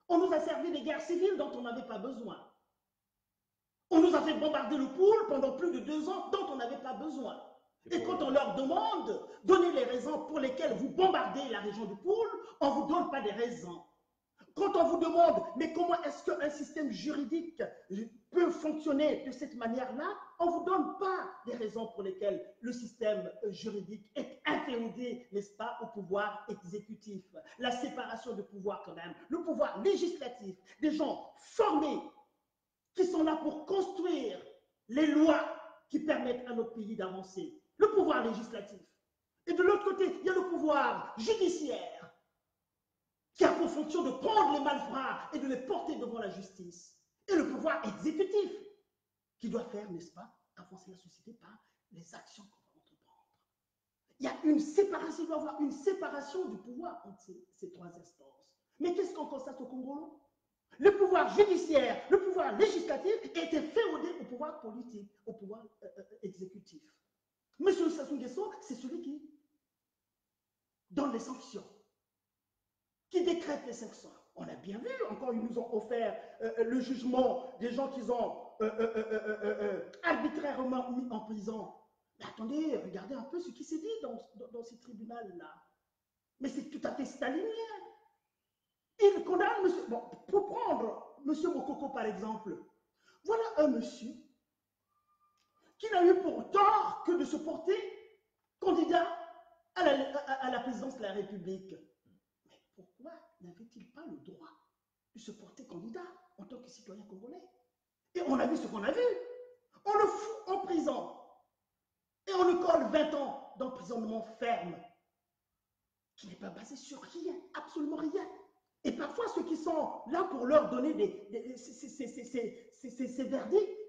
On nous a servi des guerres civiles dont on n'avait pas besoin. On nous a fait bombarder le pôle pendant plus de 2 ans dont on n'avait pas besoin. Et quand on leur demande, donnez les raisons pour lesquelles vous bombardez la région du pôle, on ne vous donne pas des raisons. Quand on vous demande, mais comment est-ce qu'un système juridique peut fonctionner de cette manière-là, on ne vous donne pas des raisons pour lesquelles le système juridique est inféodé, n'est-ce pas, au pouvoir exécutif. La séparation de pouvoir quand même, le pouvoir législatif, des gens formés qui sont là pour construire les lois qui permettent à notre pays d'avancer. Le pouvoir législatif. Et de l'autre côté, il y a le pouvoir judiciaire qui a pour fonction de prendre les malfrats et de les porter devant la justice. Et le pouvoir exécutif qui doit faire, n'est-ce pas, avancer la société par les actions qu'on va entreprendre. Il y a une séparation, il doit y avoir une séparation du pouvoir entre ces 3 instances. Mais qu'est-ce qu'on constate au Congo? Le pouvoir judiciaire, le pouvoir législatif était féodé au pouvoir politique, au pouvoir exécutif. Monsieur Sassou Nguesso, c'est celui qui donne les sanctions, qui décrète les sanctions. On a bien vu, encore ils nous ont offert le jugement des gens qu'ils ont arbitrairement mis en prison. Mais attendez, regardez un peu ce qui s'est dit dans ces tribunaux-là. Mais c'est tout à fait stalinien. Il condamne monsieur. Bon, pour prendre monsieur Mokoko par exemple, voilà un monsieur qui n'a eu pour tort que de se porter candidat à la présidence de la République. Mais pourquoi n'avait-il pas le droit de se porter candidat en tant que citoyen congolais? Et on a vu ce qu'on a vu. On le fout en prison. Et on le colle 20 ans d'emprisonnement ferme, qui n'est pas basé sur rien, absolument rien. Et parfois, ceux qui sont là pour leur donner ces verdicts,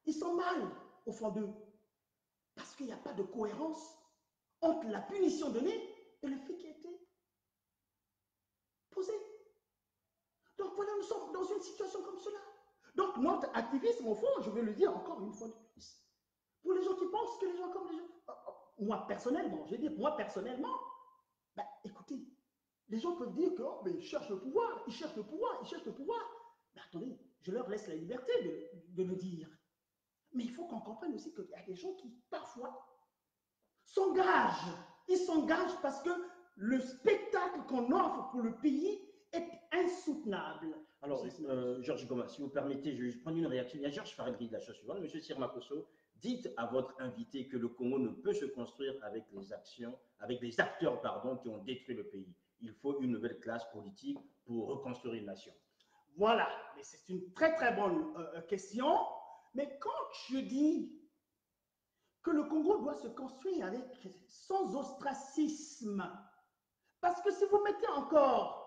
ils sont mal au fond d'eux. Parce qu'il n'y a pas de cohérence entre la punition donnée et le fait qui a été posé. Donc voilà, nous sommes dans une situation comme cela. Donc notre activisme, au fond, je vais le dire encore une fois de plus, pour les gens qui pensent que les gens comme les gens... Moi, personnellement, je vais dire, moi, personnellement, ben, écoutez, les gens peuvent dire que oh, mais ils cherchent le pouvoir, ils cherchent le pouvoir, ils cherchent le pouvoir. Mais attendez, je leur laisse la liberté de le dire. Mais il faut qu'on comprenne aussi qu'il y a des gens qui, parfois, s'engagent. Ils s'engagent parce que le spectacle qu'on offre pour le pays est insoutenable. Alors, Georges Goma, si vous permettez, je vais juste prendre une réaction. Il y a Georges Faredri de la chose suivante. Monsieur Sirmakosso, dites à votre invité que le Congo ne peut se construire avec les acteurs qui ont détruit le pays. Il faut une nouvelle classe politique pour reconstruire une nation. Voilà, mais c'est une très très bonne question. Mais quand je dis que le Congo doit se construire sans ostracisme, parce que si vous mettez encore,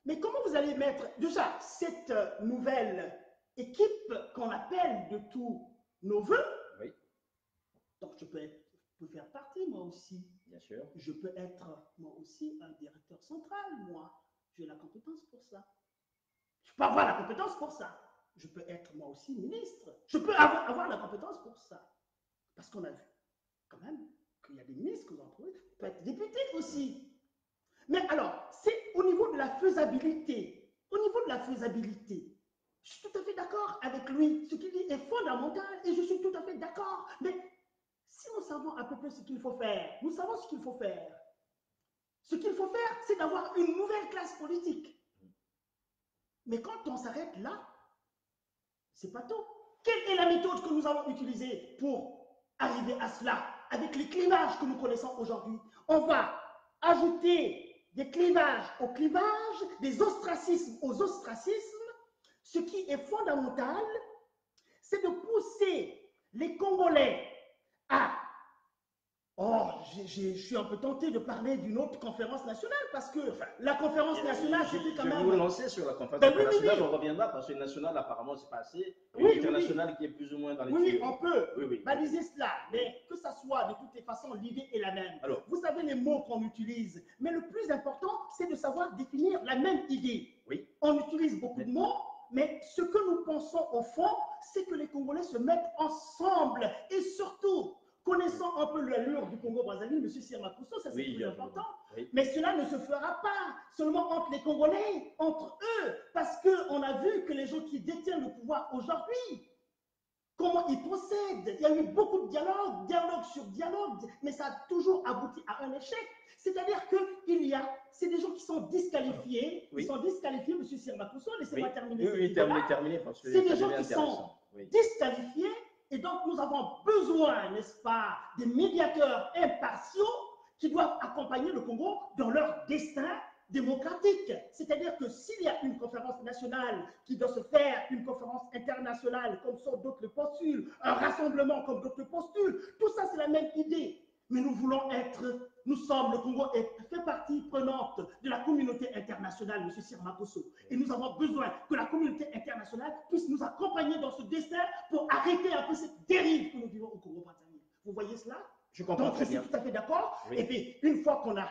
mais comment vous allez mettre déjà cette nouvelle équipe qu'on appelle de tous nos voeux, oui. donc je peux faire partie moi aussi. Bien sûr. Je peux être moi aussi un directeur central, moi. J'ai la compétence pour ça. Je peux avoir la compétence pour ça. Je peux être moi aussi ministre. Je peux avoir la compétence pour ça. Parce qu'on a vu quand même qu'il y a des ministres que vous en trouvez, peut être député aussi. Mais alors, c'est au niveau de la faisabilité. Au niveau de la faisabilité, je suis tout à fait d'accord avec lui. Ce qu'il dit est fondamental et je suis tout à fait d'accord. Mais si nous savons à peu près ce qu'il faut faire, nous savons ce qu'il faut faire. Ce qu'il faut faire, c'est d'avoir une nouvelle classe politique. Mais quand on s'arrête là, c'est pas tout. Quelle est la méthode que nous allons utiliser pour arriver à cela avec les clivages que nous connaissons aujourd'hui? On va ajouter des clivages aux clivages, des ostracismes aux ostracismes. Ce qui est fondamental, c'est de pousser les Congolais à... Oh, je suis un peu tenté de parler d'une autre conférence nationale parce que la conférence nationale, c'était quand même... Je vais vous lancer sur la conférence internationale, on reviendra parce que nationale, apparemment, c'est pas assez. Oui, internationale qui est plus ou moins dans les oui, on peut baliser oui. cela, mais que ça soit de toutes les façons, l'idée est la même. Alors, vous savez les mots qu'on utilise, mais le plus important, c'est de savoir définir la même idée. Oui. On utilise beaucoup de mots, mais ce que nous pensons au fond, c'est que les Congolais se mettent ensemble et surtout, connaissant un peu l'allure du Congo-Brazzaville, M. Sirmakusso, ça c'est plus important, mais cela ne se fera pas seulement entre les Congolais, entre eux, parce qu'on a vu que les gens qui détiennent le pouvoir aujourd'hui, comment ils procèdent. Il y a eu beaucoup de dialogue sur dialogue, mais ça a toujours abouti à un échec. C'est-à-dire c'est des gens qui sont disqualifiés. Ils sont disqualifiés, M. Sirmakusso, laissez-moi terminer. Terminer. C'est des gens qui sont disqualifiés, et donc nous avons besoin, n'est-ce pas, des médiateurs impartiaux qui doivent accompagner le Congo dans leur destin démocratique. C'est-à-dire que s'il y a une conférence nationale qui doit se faire, une conférence internationale comme ça d'autres le postulent, un rassemblement comme d'autres le postulent, tout ça c'est la même idée. Mais nous voulons le Congo fait partie prenante de la communauté internationale, M. Sirmakusso. Et nous avons besoin que la communauté internationale puisse nous accompagner dans ce destin pour arrêter un peu cette dérive que nous vivons au Congo-Brazzaville. Vous voyez cela? Je comprends très bien. Je suis tout à fait d'accord. Et puis, une fois qu'on a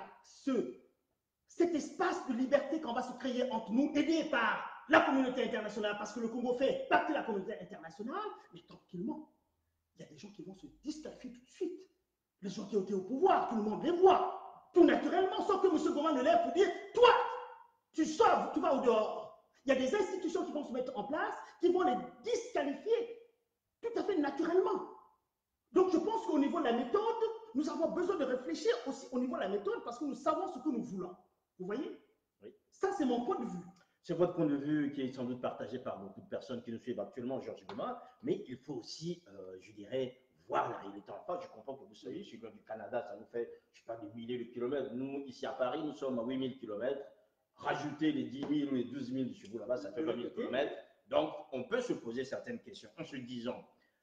cet espace de liberté qu'on va se créer entre nous, aidé par la communauté internationale, parce que le Congo fait partie de la communauté internationale, mais tranquillement, il y a des gens qui vont se disqualifier tout de suite. Les gens qui ont été au pouvoir, tout le monde les voit, tout naturellement, sauf que M. Goma ne lève pour dire, toi, tu sors, tu vas au dehors. Il y a des institutions qui vont se mettre en place, qui vont les disqualifier tout à fait naturellement. Donc je pense qu'au niveau de la méthode, nous avons besoin de réfléchir aussi au niveau de la méthode parce que nous savons ce que nous voulons. Vous voyez? Oui. Ça, c'est mon point de vue. C'est votre point de vue qui est sans doute partagé par beaucoup de personnes qui nous suivent actuellement, Georges Goma, mais il faut aussi, je dirais, voir la réalité en face. Je comprends que vous soyez issu du Canada, ça nous fait, je ne sais pas, des milliers de kilomètres. Nous, ici à Paris, nous sommes à 8000 kilomètres. Rajoutez les 10 000 ou les 12 000 de chez vous là-bas, ça fait 20 000 kilomètres. Donc, on peut se poser certaines questions en se disant,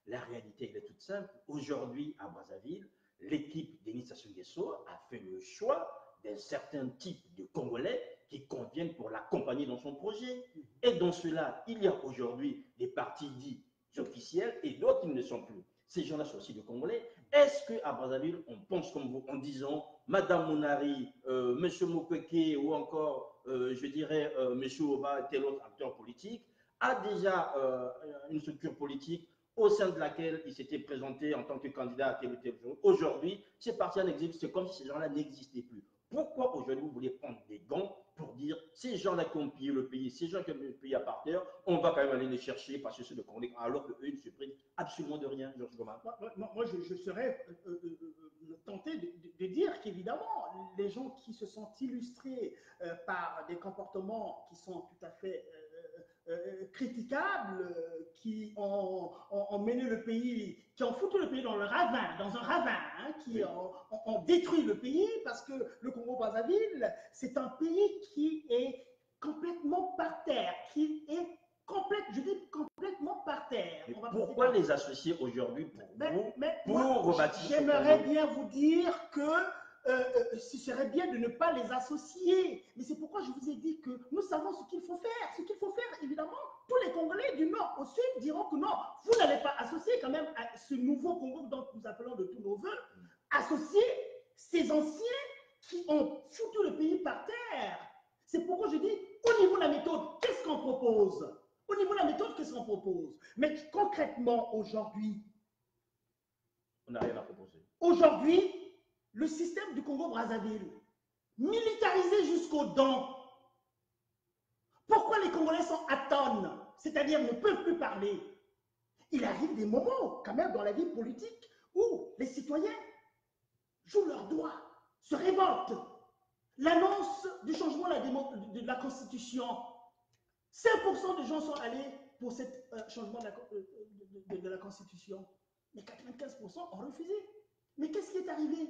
la réalité, elle est toute simple. Aujourd'hui, à Brazzaville, l'équipe Denis Sassou Nguesso a fait le choix d'un certain type de Congolais qui conviennent pour l'accompagner dans son projet. Et dans cela, il y a aujourd'hui des partis dits officiels et d'autres qui ne le sont plus. Ces gens-là sont aussi des Congolais. Est-ce qu'à Brazzaville, on pense comme vous en disant Madame Monari, Monsieur Mokweke ou encore, je dirais, Monsieur Oba, tel autre acteur politique, a déjà une structure politique au sein de laquelle il s'était présenté en tant que candidat à tel ou tel jour. Aujourd'hui, ces partis n'existent, c'est comme si ces gens-là n'existaient plus. Pourquoi aujourd'hui vous voulez prendre des gants pour dire ces gens-là qui ont pillé le pays, ces gens qui ont mis le pays à part terre, on va quand même aller les chercher parce que c'est de Congolais, alors qu'eux ne se prennent absolument de rien, Georges Goma. Moi, je serais tenté de dire qu'évidemment, les gens qui se sont illustrés par des comportements qui sont tout à fait critiquables, qui ont mené le pays, qui ont foutu le pays dans un ravin, hein, qui ont détruit le pays, parce que le Congo-Brazzaville, c'est un pays qui est complètement par terre, qui est complètement par terre. Pourquoi les associer aujourd'hui pour rebâtir? J'aimerais bien vous dire que ce serait bien de ne pas les associer. Mais c'est pourquoi je vous ai dit que nous savons ce qu'il faut faire. Ce qu'il faut faire, évidemment, tous les Congolais du nord au sud diront que non, vous n'allez pas associer quand même à ce nouveau Congo dont nous appelons de tous nos voeux. Associer, ces anciens qui ont foutu le pays par terre. C'est pourquoi je dis, au niveau de la méthode, qu'est-ce qu'on propose? Au niveau de la méthode, qu'est-ce qu'on propose? Mais concrètement, aujourd'hui, on n'a rien à proposer. Aujourd'hui, le système du Congo-Brazzaville, militarisé jusqu'aux dents. Pourquoi les Congolais sont atones, c'est-à-dire ne peuvent plus parler? Il arrive des moments, quand même, dans la vie politique, où les citoyens jouent leurs doigts, se révoltent. L'annonce du changement de la Constitution, 5% des gens sont allés pour ce changement de la Constitution, mais 95% ont refusé. Mais qu'est-ce qui est arrivé?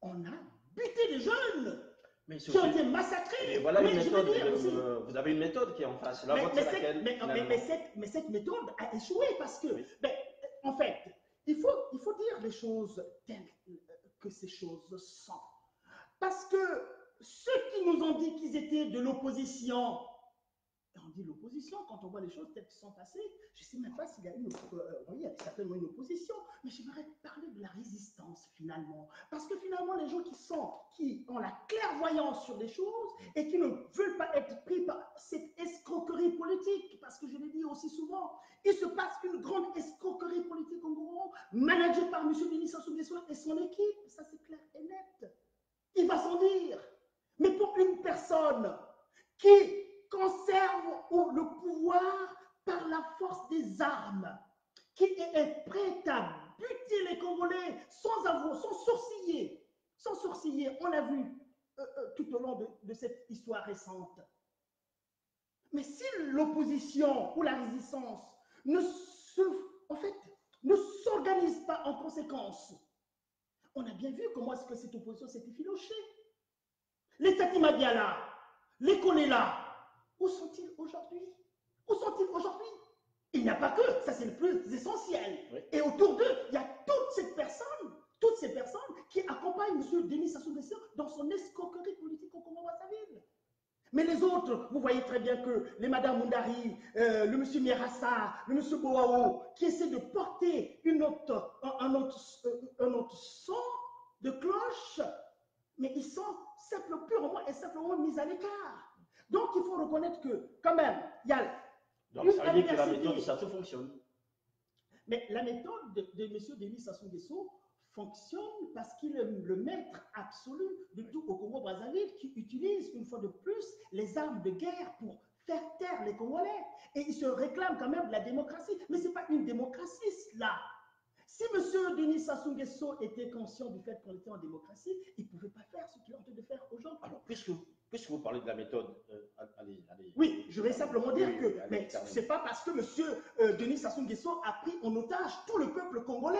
On a buté des jeunes qui ont été massacrés. Et voilà une méthode, vous avez une méthode qui est en face. Mais cette méthode a échoué parce que, oui. En fait, il faut dire les choses telles que ces choses sont. Parce que ceux qui nous ont dit qu'ils étaient de l'opposition, on dit l'opposition, quand on voit les choses telles qu'elles sont passées, je ne sais même pas s'il y a il y a certainement une opposition, mais j'aimerais parler de la résistance finalement. Parce que finalement, les gens qui ont la clairvoyance sur des choses et qui ne veulent pas être pris par cette escroquerie politique, parce que je l'ai dit aussi souvent, il se passe une grande escroquerie politique en Congo, managée par M. Denis Sassou Nguesso et son équipe, ça c'est clair et net. Il va s'en dire. Mais pour une personne qui conserve le pouvoir par la force des armes, qui est prête à buter les Congolais sans sourciller, on l'a vu tout au long de cette histoire récente. Mais si l'opposition ou la résistance ne s'organise pas en conséquence, on a bien vu comment est-ce que cette opposition s'est effilochée. Les Fatima Diala, les Kolela, où sont-ils aujourd'hui? Où sont-ils aujourd'hui? Il n'y a pas que, ça c'est le plus essentiel. Oui. Et autour d'eux, il y a toutes ces personnes qui accompagnent M. Denis Sassou Nguesso dans son escroquerie politique au Congo-Brazzaville. Mais les autres, vous voyez très bien que les Madame Moundari, le M. Mierassa, le M. Boao, qui essaient de porter un autre son de cloche, mais ils sont purement et simplement mis à l'écart. Donc, il faut reconnaître que, quand même, il y a... Donc, ça veut dire que la méthode de Sassou fonctionne. Mais la méthode de M. Denis Sassou Nguesso fonctionne parce qu'il est le maître absolu de tout au Congo-Brazzaville, qui utilise, une fois de plus, les armes de guerre pour faire taire les Congolais. Et il se réclame quand même de la démocratie. Mais ce n'est pas une démocratie, cela. Si M. Denis Sassou Nguesso était conscient du fait qu'on était en démocratie, il ne pouvait pas faire ce qu'il est en train de faire aujourd'hui. Alors, puisque vous parlez de la méthode, allez. Oui, je vais simplement dire que ce n'est pas parce que M. Denis Sassou Nguesso a pris en otage tout le peuple congolais.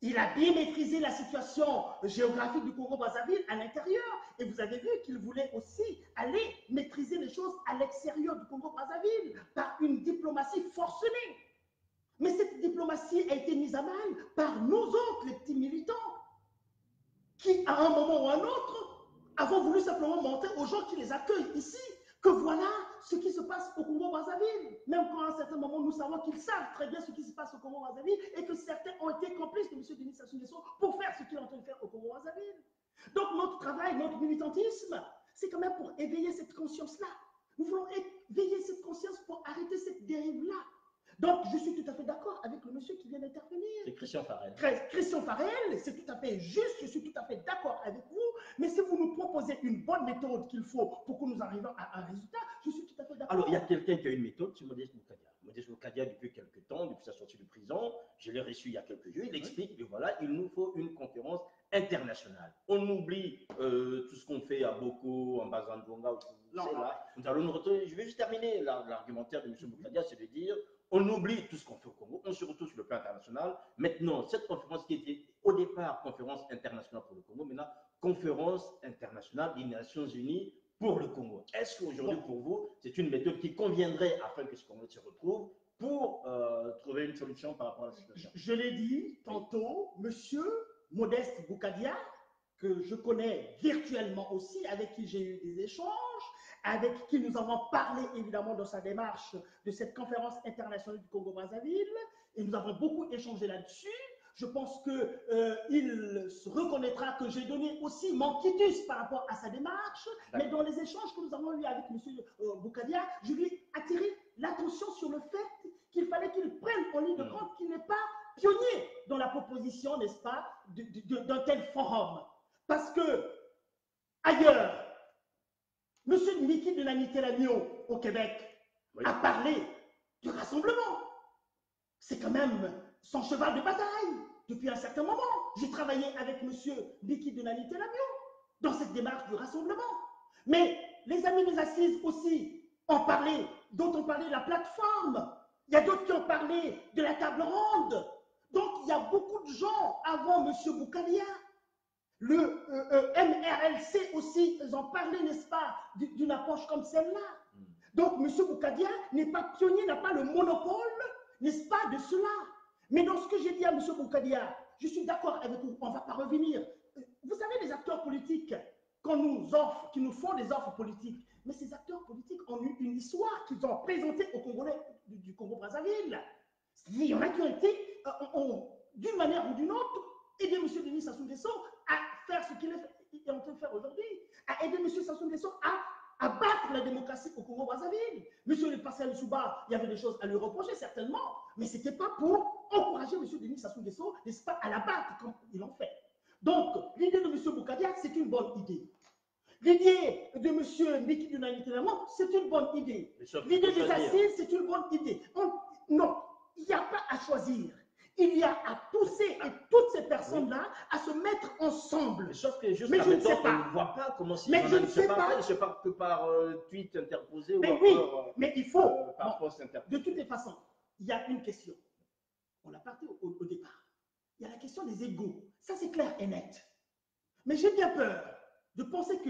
Il a bien maîtrisé la situation géographique du Congo-Brazzaville à l'intérieur. Et vous avez vu qu'il voulait aussi aller maîtriser les choses à l'extérieur du Congo-Brazzaville par une diplomatie forcenée. Mais cette diplomatie a été mise à mal par nos autres, les petits militants, qui, à un moment ou à un autre, avons voulu simplement montrer aux gens qui les accueillent ici que voilà ce qui se passe au Congo-Brazzaville. Même quand à un certain moment, nous savons qu'ils savent très bien ce qui se passe au Congo-Brazzaville et que certains ont été complices de M. Denis Sassou Nguesso pour faire ce qu'il est en train de faire au Congo-Brazzaville. Donc notre travail, notre militantisme, c'est quand même pour éveiller cette conscience-là. Nous voulons éveiller cette conscience pour arrêter cette dérive-là. Donc, je suis tout à fait d'accord avec le monsieur qui vient d'intervenir. C'est Christian Farel. Christian Farel, c'est tout à fait juste, je suis tout à fait d'accord avec vous. Mais si vous nous proposez une bonne méthode qu'il faut pour que nous arrivions à un résultat, je suis tout à fait d'accord. Alors, il y a quelqu'un qui a une méthode, c'est Modeste Moukadia. Modeste Moukadia, depuis quelques temps, depuis sa sortie de prison, je l'ai reçu il y a quelques jours, il explique que voilà, il nous faut une conférence internationale. On oublie tout ce qu'on fait à Boko, en Bazandonga, là. Nous allons nous retrouver. Je vais juste terminer l'argumentaire de M. Moukadia, c'est de dire on oublie tout ce qu'on fait au Congo, on se retrouve sur le plan international. Maintenant, cette conférence qui était au départ conférence internationale pour le Congo, maintenant conférence internationale des Nations Unies pour le Congo. Est-ce qu'aujourd'hui, pour vous, c'est une méthode qui conviendrait afin que ce Congo se retrouve pour trouver une solution par rapport à la situation? Je l'ai dit tantôt, monsieur Modeste Moukadia, que je connais virtuellement aussi, avec qui j'ai eu des échanges, avec qui nous avons parlé évidemment dans sa démarche de cette conférence internationale du Congo-Brazzaville, et nous avons beaucoup échangé là-dessus. Je pense qu'il se reconnaîtra que j'ai donné aussi mon quitus par rapport à sa démarche, mais dans les échanges que nous avons eus avec M. Boukadia, je lui ai attiré l'attention sur le fait qu'il fallait qu'il prenne en ligne de compte qu'il n'est pas pionnier dans la proposition, n'est-ce pas, d'un tel forum. Parce que, ailleurs, M. Miki de Nanitelagno au Québec a parlé du rassemblement. C'est quand même son cheval de bataille depuis un certain moment. J'ai travaillé avec M. Miki de Nanitelagno dans cette démarche du rassemblement. Mais les amis des assises aussi ont parlé, d'autres ont parlé de la plateforme. Il y a d'autres qui ont parlé de la table ronde. Donc, il y a beaucoup de gens avant M. Boukadia. Le MRLC aussi, ils ont parlé, n'est-ce pas, d'une approche comme celle-là. Donc, M. Boukadia n'est pas pionnier, n'a pas le monopole, n'est-ce pas, de cela. Mais dans ce que j'ai dit à M. Boukadia, je suis d'accord avec vous, on ne va pas revenir. Vous savez, les acteurs politiques, qu'on nous offre, qui nous font des offres politiques, mais ces acteurs politiques ont eu une histoire qu'ils ont présentée aux Congolais du Congo-Brazzaville. Il y en a qui ont été, d'une manière ou d'une autre, aider M. Denis Sassou Nguesso à faire ce qu'il est en train de faire aujourd'hui, à aider M. Sassou Nguesso à battre la démocratie au Congo-Brazzaville. M. Pascal Souba, il y avait des choses à lui reprocher, certainement, mais ce n'était pas pour encourager M. Denis Sassou Nguesso, n'est-ce pas, à la battre comme ils l'ont fait. Donc, l'idée de M. Boukadia, c'est une bonne idée. L'idée de M. Miki de Nanitelagno, c'est une bonne idée. L'idée des assises, c'est une bonne idée. Non, il n'y a pas à choisir. Il y a à pousser et toutes ces personnes-là à se mettre ensemble. Sauf que jusqu'à maintenant, on ne voit pas comment ils se parlent. Ils se parlent que par tweet interposé mais ou oui, encore, mais il faut. par post interposé. De toutes les façons, il y a une question. On a parti au départ. Il y a la question des égos. Ça, c'est clair et net. Mais j'ai bien peur de penser que,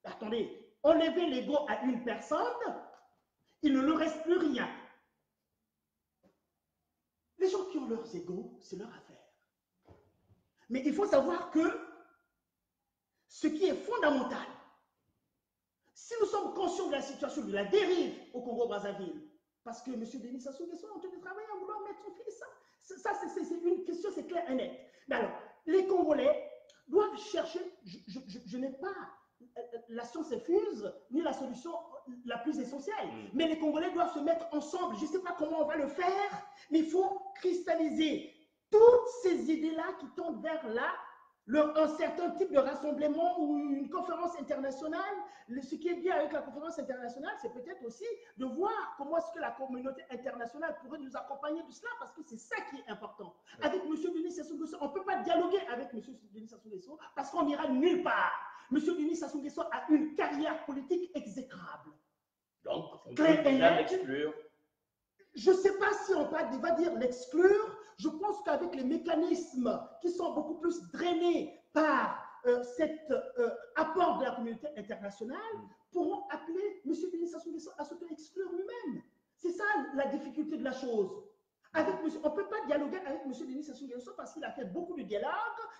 attendez, enlever l'ego à une personne, il ne lui reste plus rien. Les gens qui ont leurs égos, c'est leur affaire. Mais il faut savoir que ce qui est fondamental, si nous sommes conscients de la situation de la dérive au Congo-Brazzaville, parce que M. Denis Sassou Nguesso est en train de travailler à vouloir mettre son fils, ça c'est une question, c'est clair et net. Mais alors, les Congolais doivent chercher, je n'ai pas la science infuse, ni la solution la plus essentielle. Mais les Congolais doivent se mettre ensemble. Je ne sais pas comment on va le faire, mais il faut cristalliser toutes ces idées-là qui tendent vers là, un certain type de rassemblement ou une conférence internationale. Ce qui est bien avec la conférence internationale, c'est peut-être aussi de voir comment est-ce que la communauté internationale pourrait nous accompagner de cela, parce que c'est ça qui est important. Avec M. Denis Sassou Nguesso, on ne peut pas dialoguer avec M. Denis Sassou Nguesso parce qu'on n'ira nulle part. M. Denis Sassou Nguesso a une carrière politique exécrable. Donc, on peut déjà l'exclure. Je ne sais pas si on va dire l'exclure. Je pense qu'avec les mécanismes qui sont beaucoup plus drainés par cet apport de la communauté internationale, pourront appeler M. Denis Sassou Nguesso à s'auto-exclure lui-même. C'est ça la difficulté de la chose. On ne peut pas dialoguer avec M. Denis Sassou Nguesso parce qu'il a fait beaucoup de dialogues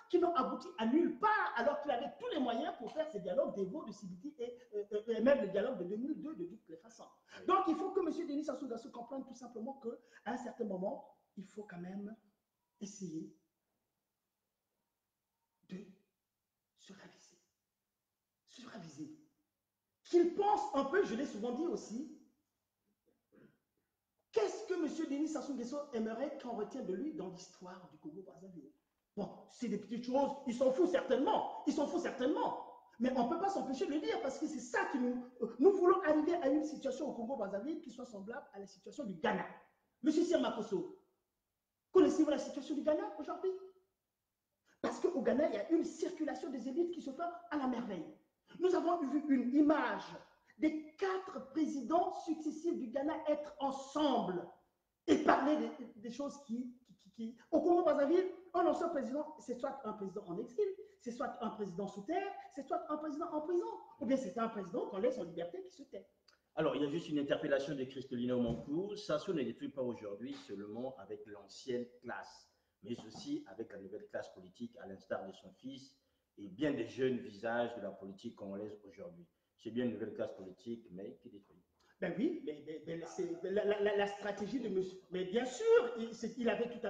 qui n'ont abouti à nulle part, alors qu'il avait tous les moyens pour faire ces dialogues d'Evo, de CBT et même le dialogue de 2002 de toutes les façons. Donc il faut que M. Denis Sassou Nguesso comprenne tout simplement qu'à un certain moment, il faut quand même essayer de se raviser. Se raviser. Qu'il pense un peu, je l'ai souvent dit aussi, qu'est-ce que M. Denis Sassou Nguesso aimerait qu'on retienne de lui dans l'histoire du Congo-Brazzaville? Bon, c'est des petites choses, il s'en fout certainement, mais on ne peut pas s'empêcher de le dire parce que c'est ça qui nous voulons arriver à une situation au Congo-Brazzaville qui soit semblable à la situation du Ghana. Monsieur Sir Makosso, connaissez-vous la situation du Ghana aujourd'hui? Parce qu'au Ghana, il y a une circulation des élites qui se fait à la merveille. Nous avons vu une image des 4 présidents successifs du Ghana être ensemble et parler des choses qui au Congo-Brazzaville, un ancien président, c'est soit un président en exil, c'est soit un président sous terre, c'est soit un président en prison, ou bien c'est un président qu'on laisse en liberté qui se tait. Alors, il y a juste une interpellation de Christolino Moncourt. Sassou ne détruit pas aujourd'hui seulement avec l'ancienne classe, mais aussi avec la nouvelle classe politique, à l'instar de son fils et bien des jeunes visages de la politique congolaise aujourd'hui. C'est bien une nouvelle classe politique, mais qui détruit. Ben oui, mais c'est la stratégie de monsieur. Mais bien sûr, il a tout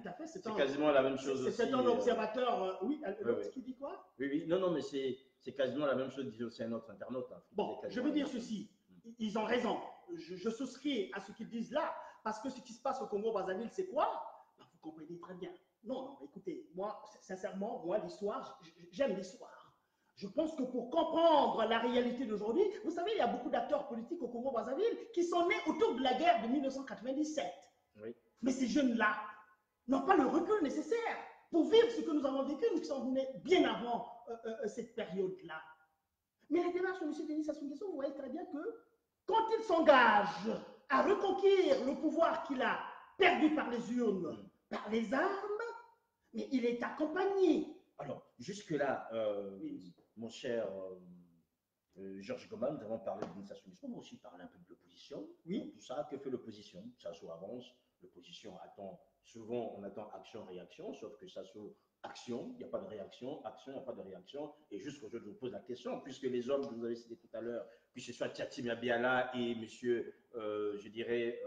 à fait. C'est quasiment la même chose aussi. C'est un observateur. Oui, oui. qui dit quoi? Oui, non, mais c'est quasiment la même chose, disait aussi un autre internaute. Hein, bon, je veux dire ceci. Ils ont raison. Je souscris à ce qu'ils disent là, parce que ce qui se passe au Congo-Brazzaville, c'est quoi? Ben, vous comprenez très bien. Non, écoutez, moi, sincèrement, l'histoire, j'aime l'histoire. Je pense que pour comprendre la réalité d'aujourd'hui, vous savez, il y a beaucoup d'acteurs politiques au Congo-Brazzaville qui sont nés autour de la guerre de 1997. Oui. Mais ces jeunes-là n'ont pas le recul nécessaire pour vivre ce que nous avons vécu, nous qui sommes nés bien avant cette période-là. Mais la démarche de M. Denis Sassou Nguesso, vous voyez très bien que quand il s'engage à reconquérir le pouvoir qu'il a perdu par les urnes, par les armes, mais il est accompagné. Alors, jusque-là, mon cher Georges Goma, nous avons parlé de Sassou Nguesso, on va aussi parler un peu de l'opposition. Oui. Tout ça, que fait l'opposition? Sassou avance, l'opposition attend, souvent on attend action-réaction, sauf que Sassou, action, il n'y a pas de réaction, action, il n'y a pas de réaction. Et jusqu'aujourd'hui, je vous pose la question, puisque les hommes que vous avez cités tout à l'heure, que ce soit Tchati Mabiala et monsieur, je dirais,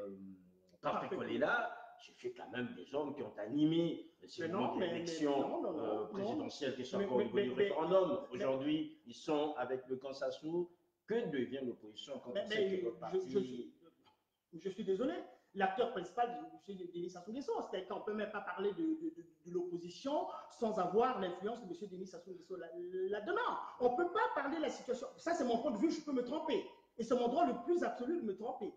Parfait Kolela, j'ai fait quand même des hommes qui ont animé ces élections présidentielles qui sont encore au niveau du référendum. Aujourd'hui, ils sont avec le camp Sassou. Que devient l'opposition quand on sait que votre parti... Je suis désolé. L'acteur principal de M. Denis Sassou Nguesso, c'est-à-dire qu'on ne peut même pas parler de l'opposition sans avoir l'influence de M. Denis Sassou Nguesso là-dedans. On ne peut pas parler de la situation. Ça, c'est mon point de vue, je peux me tromper. Et c'est mon droit le plus absolu de me tromper.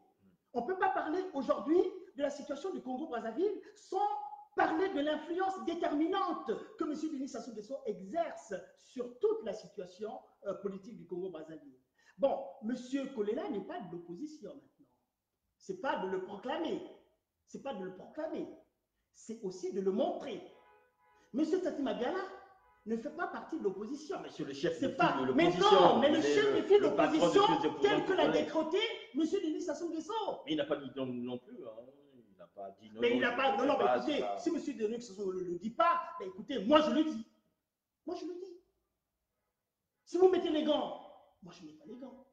On ne peut pas parler aujourd'hui de la situation du Congo-Brazzaville sans parler de l'influence déterminante que M. Denis Sassou Nguesso exerce sur toute la situation politique du Congo-Brazzaville. Bon, M. Kolela n'est pas de l'opposition maintenant. Ce n'est pas de le proclamer. C'est pas de le proclamer. C'est aussi de le montrer. M. Tati Mabiala ne fait pas partie de l'opposition. Mais c'est le chef de pas... l'opposition. Mais non, mais le chef de file de l'opposition, tel que l'a décroté M. Denis Sassou Nguesso. Mais il n'a pas dit non plus. Hein. Il n'a pas dit non. Mais il n'a pas. Non, mais écoutez, si M. Denis Sassou ne le dit pas, ben écoutez, moi je le dis. Moi je le dis. Si vous mettez les gants, moi je ne mets pas les gants.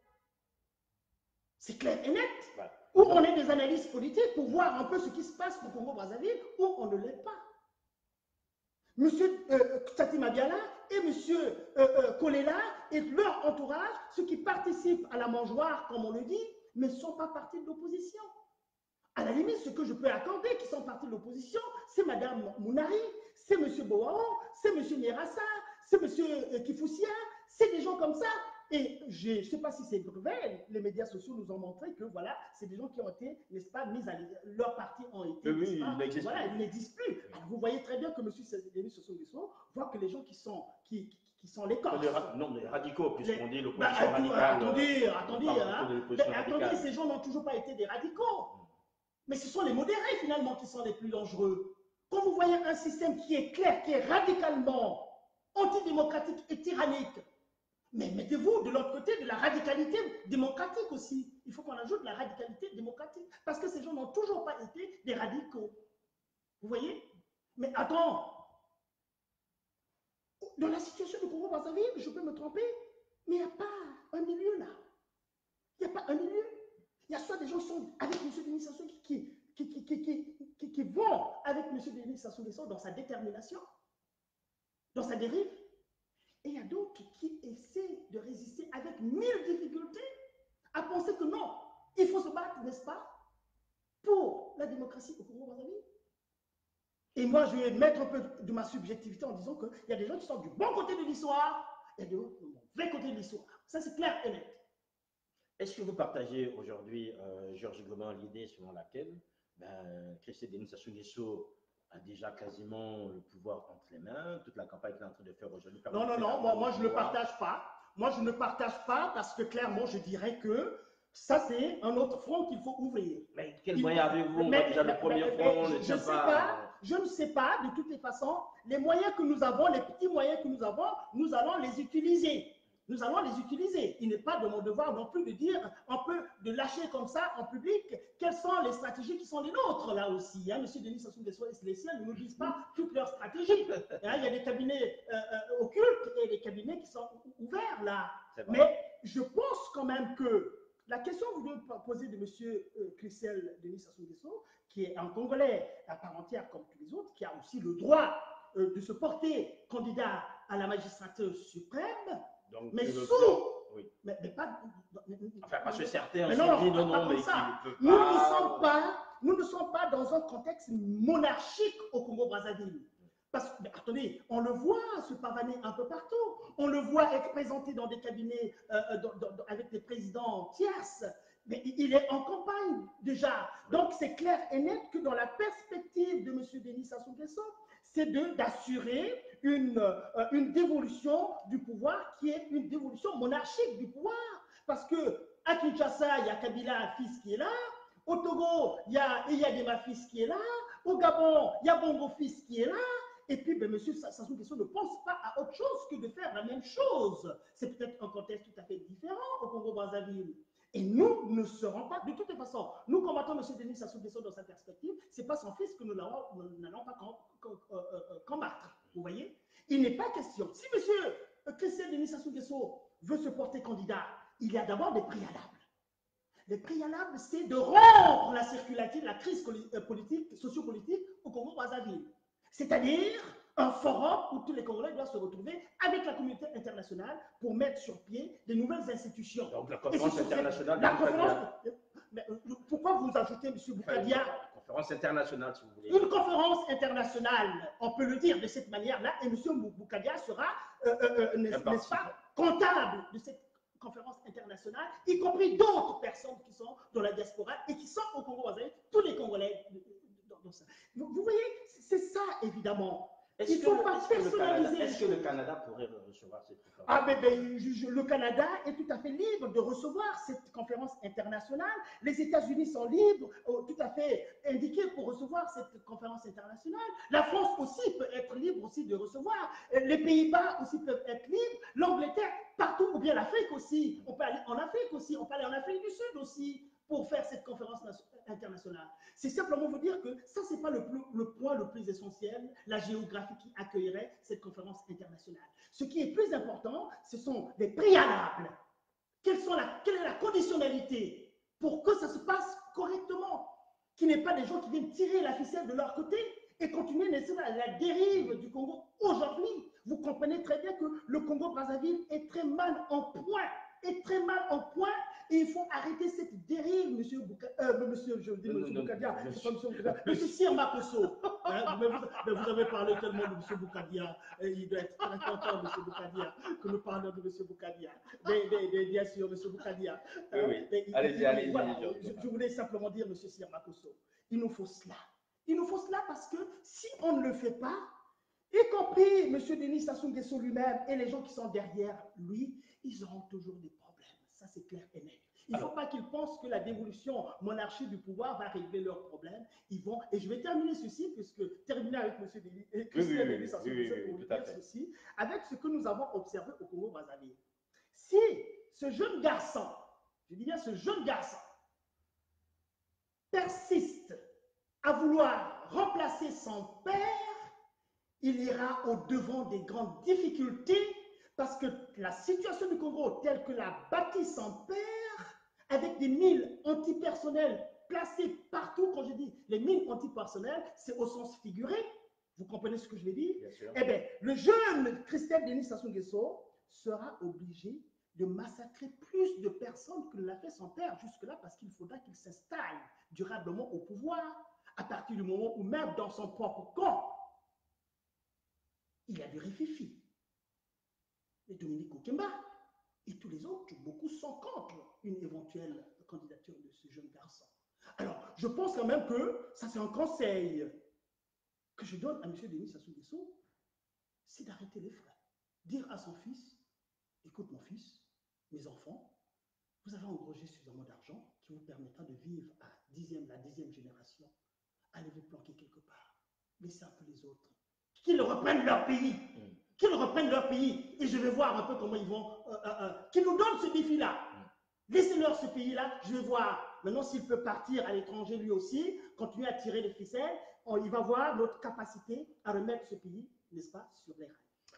C'est clair et net. Voilà. Ou on est des analystes politiques pour voir un peu ce qui se passe au Congo-Brazzaville, ou on ne l'est pas. Monsieur Tati Mabiala et monsieur Kolela et leur entourage, ceux qui participent à la mangeoire, comme on le dit, ne sont pas partis de l'opposition. À la limite, ce que je peux accorder qui sont partis de l'opposition, c'est Madame Mounari, c'est monsieur Boao, c'est monsieur Nierassa, c'est monsieur Kifoussia, c'est des gens comme ça. Et je ne sais pas si c'est vrai, les médias sociaux nous ont montré que voilà, c'est des gens qui ont été, n'est-ce pas, mis à leurs partis ont été, oui, voilà, ils n'existent plus. Alors vous voyez très bien que M. Denis Sassou Nguesso voit que les gens qui sont les corps. Non, les radicaux, puisqu'on dit l'opposition radicale. Attendez, ces gens n'ont toujours pas été des radicaux. Mais ce sont les modérés finalement qui sont les plus dangereux. Quand vous voyez un système qui est clair, qui est radicalement antidémocratique et tyrannique, mais mettez-vous de l'autre côté de la radicalité démocratique aussi. Il faut qu'on ajoute la radicalité démocratique. Parce que ces gens n'ont toujours pas été des radicaux. Vous voyez? Mais attends. Dans la situation du Congo-Brazzaville, je peux me tromper, mais il n'y a pas un milieu là. Il n'y a pas un milieu. Il y a soit des gens qui sont avec M. Denis Sassou qui vont avec M. Denis Sassou Nguesso dans sa détermination, dans sa dérive. Et il y a d'autres qui essaient de résister avec 1000 difficultés à penser que non, il faut se battre, n'est-ce pas, pour la démocratie au Congo-Brazzaville. Et moi, je vais mettre un peu de ma subjectivité en disant qu'il y a des gens qui sont du bon côté de l'histoire et du mauvais côté de l'histoire. Ça, c'est clair et net. Est-ce que vous partagez aujourd'hui, Georges Goma, l'idée selon laquelle Christ Denis Sassou Nguesso a déjà quasiment le pouvoir entre les mains, toute la campagne qu'il est en train de faire aujourd'hui? Non, moi je ne le partage pas. Moi je ne partage pas parce que clairement je dirais que ça c'est un autre front qu'il faut ouvrir. Mais quel moyen avez-vous? On a déjà le premier front, je ne sais pas, de toutes les façons, les moyens que nous avons, les petits moyens que nous avons, nous allons les utiliser. Nous allons les utiliser. Il n'est pas de mon devoir non plus de dire, un peu de lâcher comme ça en public, quelles sont les stratégies qui sont les nôtres là aussi. Hein, Monsieur Denis Sassou Nguesso et les siens ne nous disent pas toutes leurs stratégies. Hein, il y a des cabinets occultes et des cabinets qui sont ouverts là. Mais je pense quand même que La question que vous devez poser de M. Christelle Denis Sassou Nguesso, qui est un Congolais à part entière comme tous les autres, qui a aussi le droit de se porter candidat à la magistrature suprême, Donc, mais sous... Oui. Mais pas... Enfin, parce que certains mais ont non, dit non, non, mais comme ça. qui ne peut Nous ne sommes pas dans un contexte monarchique au Congo-Brazzaville. Parce que, attendez, on le voit se pavaner un peu partout. On le voit être présenté dans des cabinets avec des présidents tierces. Mais il est en campagne déjà. Donc, c'est clair et net que dans la perspective de M. Denis Sassou Nguesso, c'est d'assurer une dévolution du pouvoir qui est une dévolution monarchique du pouvoir. Parce que à Kinshasa, il y a Kabila, fils qui est là. Au Togo, il y a Eyadema, fils qui est là. Au Gabon, il y a Bongo, fils qui est là. Et puis, ben, M. Sassou Nguesso ne pense pas à autre chose que de faire la même chose. C'est peut-être un contexte tout à fait différent au Congo-Brazzaville. Et nous ne serons pas, de toute façon, nous combattons M. Denis Sassou Nguesso dans sa perspective, ce n'est pas son fils que nous n'allons pas combattre. Vous voyez? Il n'est pas question. Si M. Christelle Denis Sassou Nguesso veut se porter candidat, il y a d'abord des préalables. Les préalables, c'est de rompre la circulative, la crise politique, sociopolitique au Congo-Brazzaville. C'est-à-dire un forum où tous les Congolais doivent se retrouver avec la communauté internationale pour mettre sur pied de nouvelles institutions. Donc la conférence internationale. Pourquoi vous ajoutez M. Boukadia? La conférence internationale, si vous voulez. Une conférence internationale, on peut le dire de cette manière-là, et M. Boukadia sera, n'est-ce pas, comptable de cette conférence internationale, y compris d'autres personnes qui sont dans la diaspora et qui sont au Congo-Brazzaville, tous les Congolais. Vous voyez, c'est ça, évidemment. Il ne faut pas personnaliser. Est-ce que le Canada pourrait recevoir cette conférence? Ah, mais le Canada est tout à fait libre de recevoir cette conférence internationale. Les États-Unis sont libres, tout à fait indiqués pour recevoir cette conférence internationale. La France aussi peut être libre aussi de recevoir. Les Pays-Bas aussi peuvent être libres. L'Angleterre, partout, ou bien l'Afrique aussi. On peut aller en Afrique aussi. On peut aller en Afrique du Sud aussi pour faire cette conférence internationale. C'est simplement vous dire que ça, ce n'est pas le point le plus essentiel, la géographie qui accueillerait cette conférence internationale. Ce qui est plus important, ce sont les préalables. Quelle est la conditionnalité pour que ça se passe correctement? Qu'il n'y ait pas des gens qui viennent tirer la ficelle de leur côté et continuer la dérive du Congo aujourd'hui. Vous comprenez très bien que le Congo-Brazzaville est très mal en point. Et il faut arrêter cette dérive, monsieur Boukadia, monsieur Sir Makosso. Vous avez parlé tellement de monsieur Boukadia, il doit être très content, monsieur Boukadia, que nous parlons de monsieur Boukadia. Bien sûr, monsieur Boukadia. Allez-y. Voilà, je voulais simplement dire, monsieur Sir Makosso, il nous faut cela. Il nous faut cela parce que si on ne le fait pas, y compris M. Denis Sassou Nguesso lui-même et les gens qui sont derrière lui, ils auront toujours des problèmes. Ça, c'est clair et net. Il ne faut pas qu'ils pensent que la dévolution monarchique du pouvoir va régler leurs problèmes. Ils vont, et je vais terminer ceci, terminer avec M. Denis Sassou Nguesso ceci, avec ce que nous avons observé au Congo-Brazzaville. Si ce jeune garçon, je dis bien ce jeune garçon, persiste à vouloir remplacer son père, il ira au-devant des grandes difficultés parce que la situation du Congo, telle que l'a bâti son père, avec des mines antipersonnelles placées partout, quand je dis les mines antipersonnelles, c'est au sens figuré. Vous comprenez ce que je veux dire? Eh bien, le jeune Christelle Denis Sassou Nguesso sera obligé de massacrer plus de personnes que l'a fait son père jusque-là parce qu'il faudra qu'il s'installe durablement au pouvoir à partir du moment où même dans son propre camp, il y a du rififi. Et Dominique Okemba et tous les autres, beaucoup sont contre une éventuelle candidature de ce jeune garçon. Alors, je pense quand même que ça, c'est un conseil que je donne à M. Denis Sassou Nguesso, c'est d'arrêter les frais. Dire à son fils, écoute mon fils, mes enfants, vous avez engrangé suffisamment d'argent qui vous permettra de vivre à la 10e génération. Allez vous planquer quelque part. Laissez un peu les autres. Qu'ils reprennent leur pays. Qu'ils reprennent leur pays. Et je vais voir un peu comment ils vont... qu'ils nous donnent ce défi-là. Laissez-leur ce pays-là. Je vais voir. Maintenant, s'il peut partir à l'étranger lui aussi, continuer à tirer les ficelles, il va voir notre capacité à remettre ce pays, n'est-ce pas, sur les rails.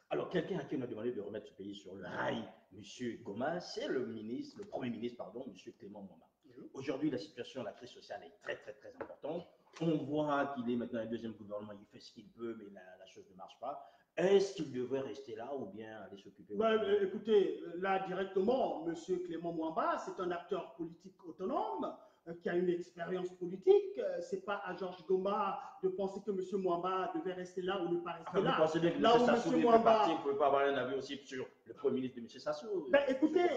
Alors, quelqu'un à qui on a demandé de remettre ce pays sur le rail, M. Goma, c'est le ministre, le Premier ministre, pardon, M. Clément Mwamba. Aujourd'hui, la situation, la crise sociale est très, très, très importante. On voit qu'il est maintenant un deuxième gouvernement, il fait ce qu'il peut, mais la chose ne marche pas. Est-ce qu'il devrait rester là ou bien aller s'occuper Écoutez, là directement, M. Clément Mwamba, c'est un acteur politique autonome qui a une expérience politique. C'est pas à Georges Goma de penser que M. Mwamba devait rester là ou ne pas rester là. Vous pensez bien que là M. Sassou fait partie, vous ne pouvez pas avoir un avis aussi sur le Premier ministre de M. Sassou. Écoutez,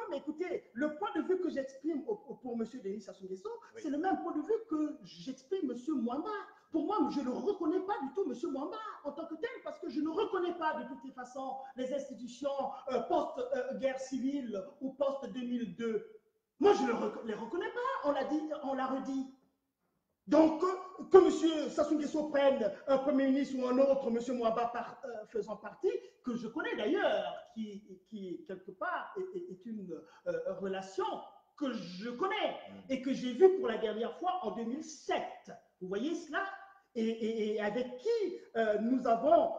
mais écoutez, le point de vue que j'exprime pour M. Denis Sassou Nguesso, oui, c'est le même point de vue que j'exprime M. Mwamba. Pour moi, je ne reconnais pas du tout M. Mwamba en tant que tel, parce que je ne reconnais pas de toutes les façons les institutions post-guerre civile ou post-2002. Moi, je ne les reconnais pas, on l'a redit. Donc, que M. Sassou Nguesso prenne un Premier ministre ou un autre, M. Mwamba faisant partie, que je connais d'ailleurs, qui quelque part est une relation que je connais et que j'ai vue pour la dernière fois en 2007. Vous voyez cela? Et avec qui nous avons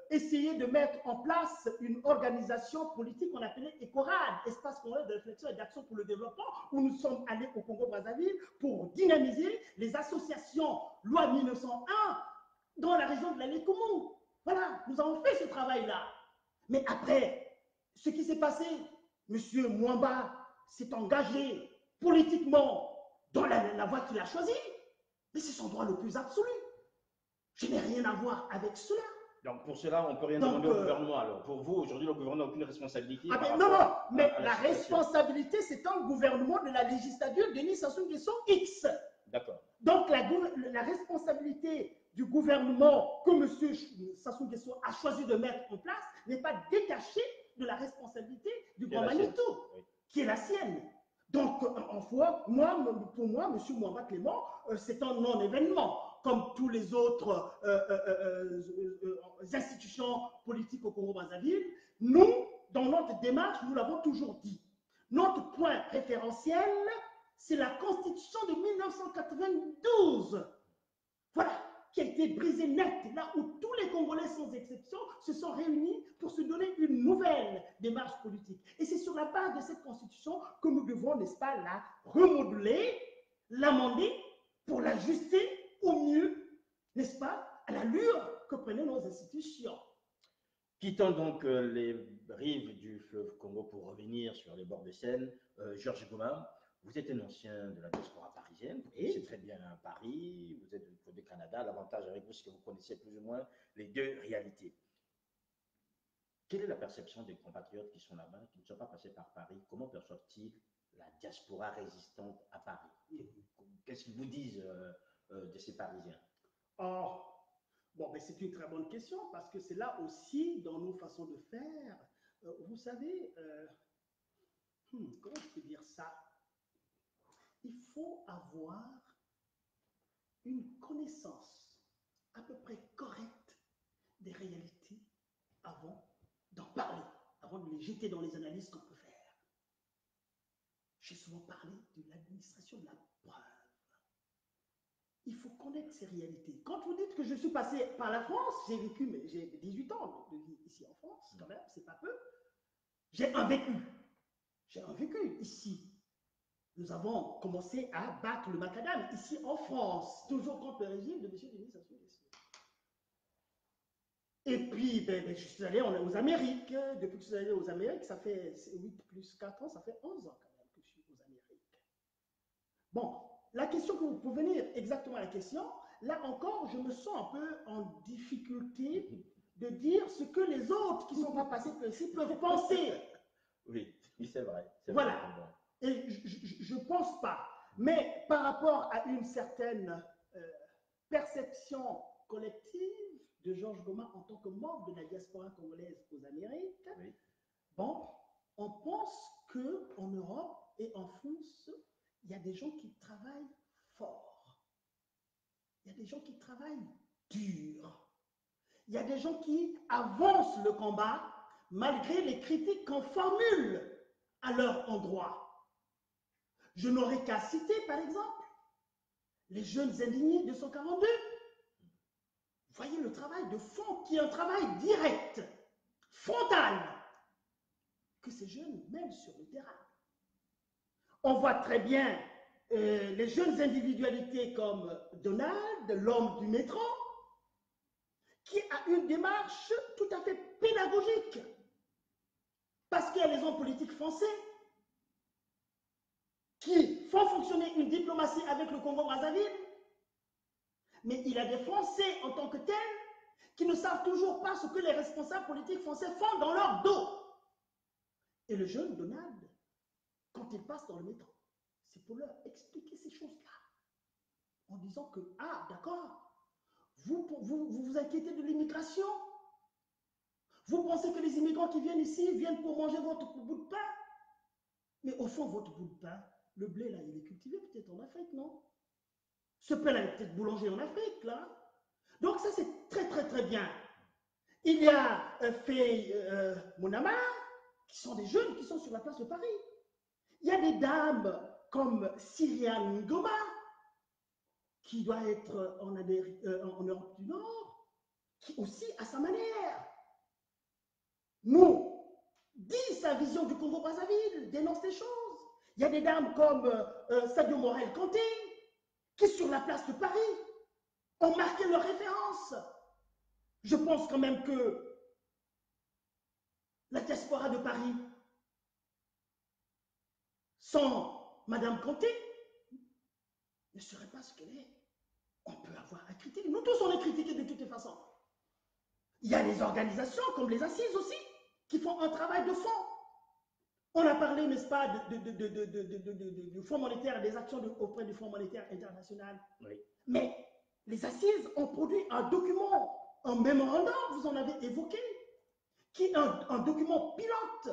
essayé de mettre en place une organisation politique qu'on appelait ECORAD, Espace congolais de réflexion et d'action pour le développement, où nous sommes allés au Congo-Brazzaville pour dynamiser les associations loi 1901 dans la région de la Lékoumou. Voilà, nous avons fait ce travail-là. Mais après, ce qui s'est passé, M. Mwamba s'est engagé politiquement dans la voie qu'il a choisie. Mais c'est son droit le plus absolu. Je n'ai rien à voir avec cela. Donc pour cela, on ne peut rien demander au gouvernement. Alors pour vous, aujourd'hui, le gouvernement n'a aucune responsabilité. Mais la responsabilité, c'est un gouvernement de la législature Denis Sassou Nguesso X. D'accord. Donc la responsabilité du gouvernement que M. Sassou Nguesso a choisi de mettre en place n'est pas détachée de la responsabilité du Grand Manitou, oui, qui est la sienne. Donc, pour moi, M. Mwamba Clément, c'est un non-événement, comme tous les autres institutions politiques au Congo-Brazzaville. Nous, dans notre démarche, nous l'avons toujours dit. Notre point référentiel, c'est la Constitution de 1992. Voilà, qui a été brisée net, là où tous les Congolais, sans exception, se sont réunis pour se donner une nouvelle démarche politique. Et c'est sur la base de cette constitution que nous devons, n'est-ce pas, la remodeler, l'amender pour l'ajuster au mieux, n'est-ce pas, à l'allure que prenaient nos institutions. Quittant donc les rives du fleuve Congo pour revenir sur les bords de Seine, Georges Goma, vous êtes un ancien de la diaspora parisienne, vous connaissez très bien Paris, vous êtes du Canada. L'avantage avec vous, c'est que vous connaissez plus ou moins les deux réalités. Quelle est la perception des compatriotes qui sont là-bas, qui ne sont pas passés par Paris? Comment perçoivent-ils la diaspora résistante à Paris? Qu'est-ce qu'ils vous disent de ces Parisiens? Bon, mais c'est une très bonne question, parce que c'est là aussi, dans nos façons de faire, vous savez, comment je peux dire ça? Il faut avoir une connaissance à peu près correcte des réalités avant d'en parler, avant de les jeter dans les analyses qu'on peut faire. J'ai souvent parlé de l'administration de la preuve. Il faut connaître ces réalités. Quand vous dites que je suis passé par la France, j'ai vécu, mais j'ai 18 ans de vie ici en France, quand même, c'est pas peu. J'ai un vécu. J'ai un vécu ici. Nous avons commencé à battre le macadam ici en France, toujours contre le régime de M. Denis Sassou Nguesso. Et puis, je suis allé aux Amériques. Depuis que je suis allé aux Amériques, ça fait 8 plus 4 ans, ça fait 11 ans quand même que je suis aux Amériques. Bon, la question que vous venir exactement à la question, là encore, je me sens un peu en difficulté de dire ce que les autres qui ne sont pas passés par ici peuvent penser. Oui, c'est vrai. Voilà. Vrai. Et je ne pense pas. Mais par rapport à une certaine perception collective de Georges Goma en tant que membre de la diaspora congolaise aux Amériques, oui, bon, on pense qu'en Europe et en France, il y a des gens qui travaillent fort. Il y a des gens qui travaillent dur. Il y a des gens qui avancent le combat malgré les critiques qu'on formule à leur endroit. Je n'aurais qu'à citer, par exemple, les jeunes indignés de 142. voyez le travail de fond qui est un travail direct, frontal, que ces jeunes mènent sur le terrain. On voit très bien les jeunes individualités comme Donald, l'homme du métro, qui a une démarche tout à fait pédagogique. Parce qu'il y a les hommes politiques français qui font fonctionner une diplomatie avec le Congo-Brazzaville, mais il y a des Français en tant que tels qui ne savent toujours pas ce que les responsables politiques français font dans leur dos. Et le jeune Donald, quand il passe dans le métro, c'est pour leur expliquer ces choses-là, en disant que, ah, d'accord, vous inquiétez de l'immigration, vous pensez que les immigrants qui viennent ici viennent pour manger votre bout de pain, mais au fond, votre bout de pain, le blé, là, il est cultivé peut-être en Afrique, non? Ce pain-là est peut-être boulanger en Afrique, là. Donc ça, c'est très, très, très bien. Il y a Faye Monama, qui sont des jeunes qui sont sur la place de Paris. Il y a des dames comme Cyriane Ngoma, qui doit être en Europe du Nord, qui aussi, à sa manière, nous dit sa vision du Congo-Brazzaville, dénonce les choses. Il y a des dames comme Sadio Morel-Kanté, qui, sur la place de Paris, ont marqué leur référence. Je pense quand même que la diaspora de Paris, sans Madame Kanté, ne serait pas ce qu'elle est. On peut avoir à critiquer. Nous tous, on est critiqués de toutes les façons. Il y a les organisations, comme les Assises aussi, qui font un travail de fond. On a parlé, n'est-ce pas, du Fonds monétaire, des actions auprès du Fonds monétaire international. Oui. Mais les Assises ont produit un document, un mémorandum, vous en avez évoqué, qui est un document pilote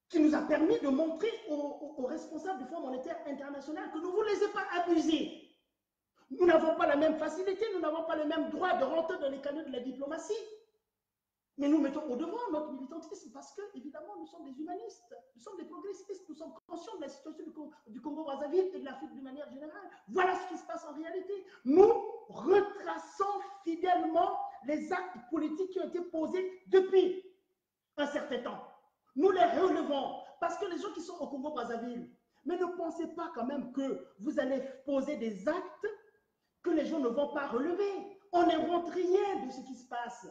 qui nous a permis de montrer aux responsables du Fonds monétaire international que nous ne vous laissez pas abuser. Nous n'avons pas la même facilité, nous n'avons pas le même droit de rentrer dans les canaux de la diplomatie. Mais nous mettons au devant notre militantisme parce que, évidemment, nous sommes des humanistes, nous sommes des progressistes, nous sommes conscients de la situation du Congo-Brazzaville et de l'Afrique d'une manière générale. Voilà ce qui se passe en réalité. Nous retraçons fidèlement les actes politiques qui ont été posés depuis un certain temps. Nous les relevons parce que les gens qui sont au Congo-Brazzaville, mais ne pensez pas quand même que vous allez poser des actes que les gens ne vont pas relever. On n'invente rien de ce qui se passe.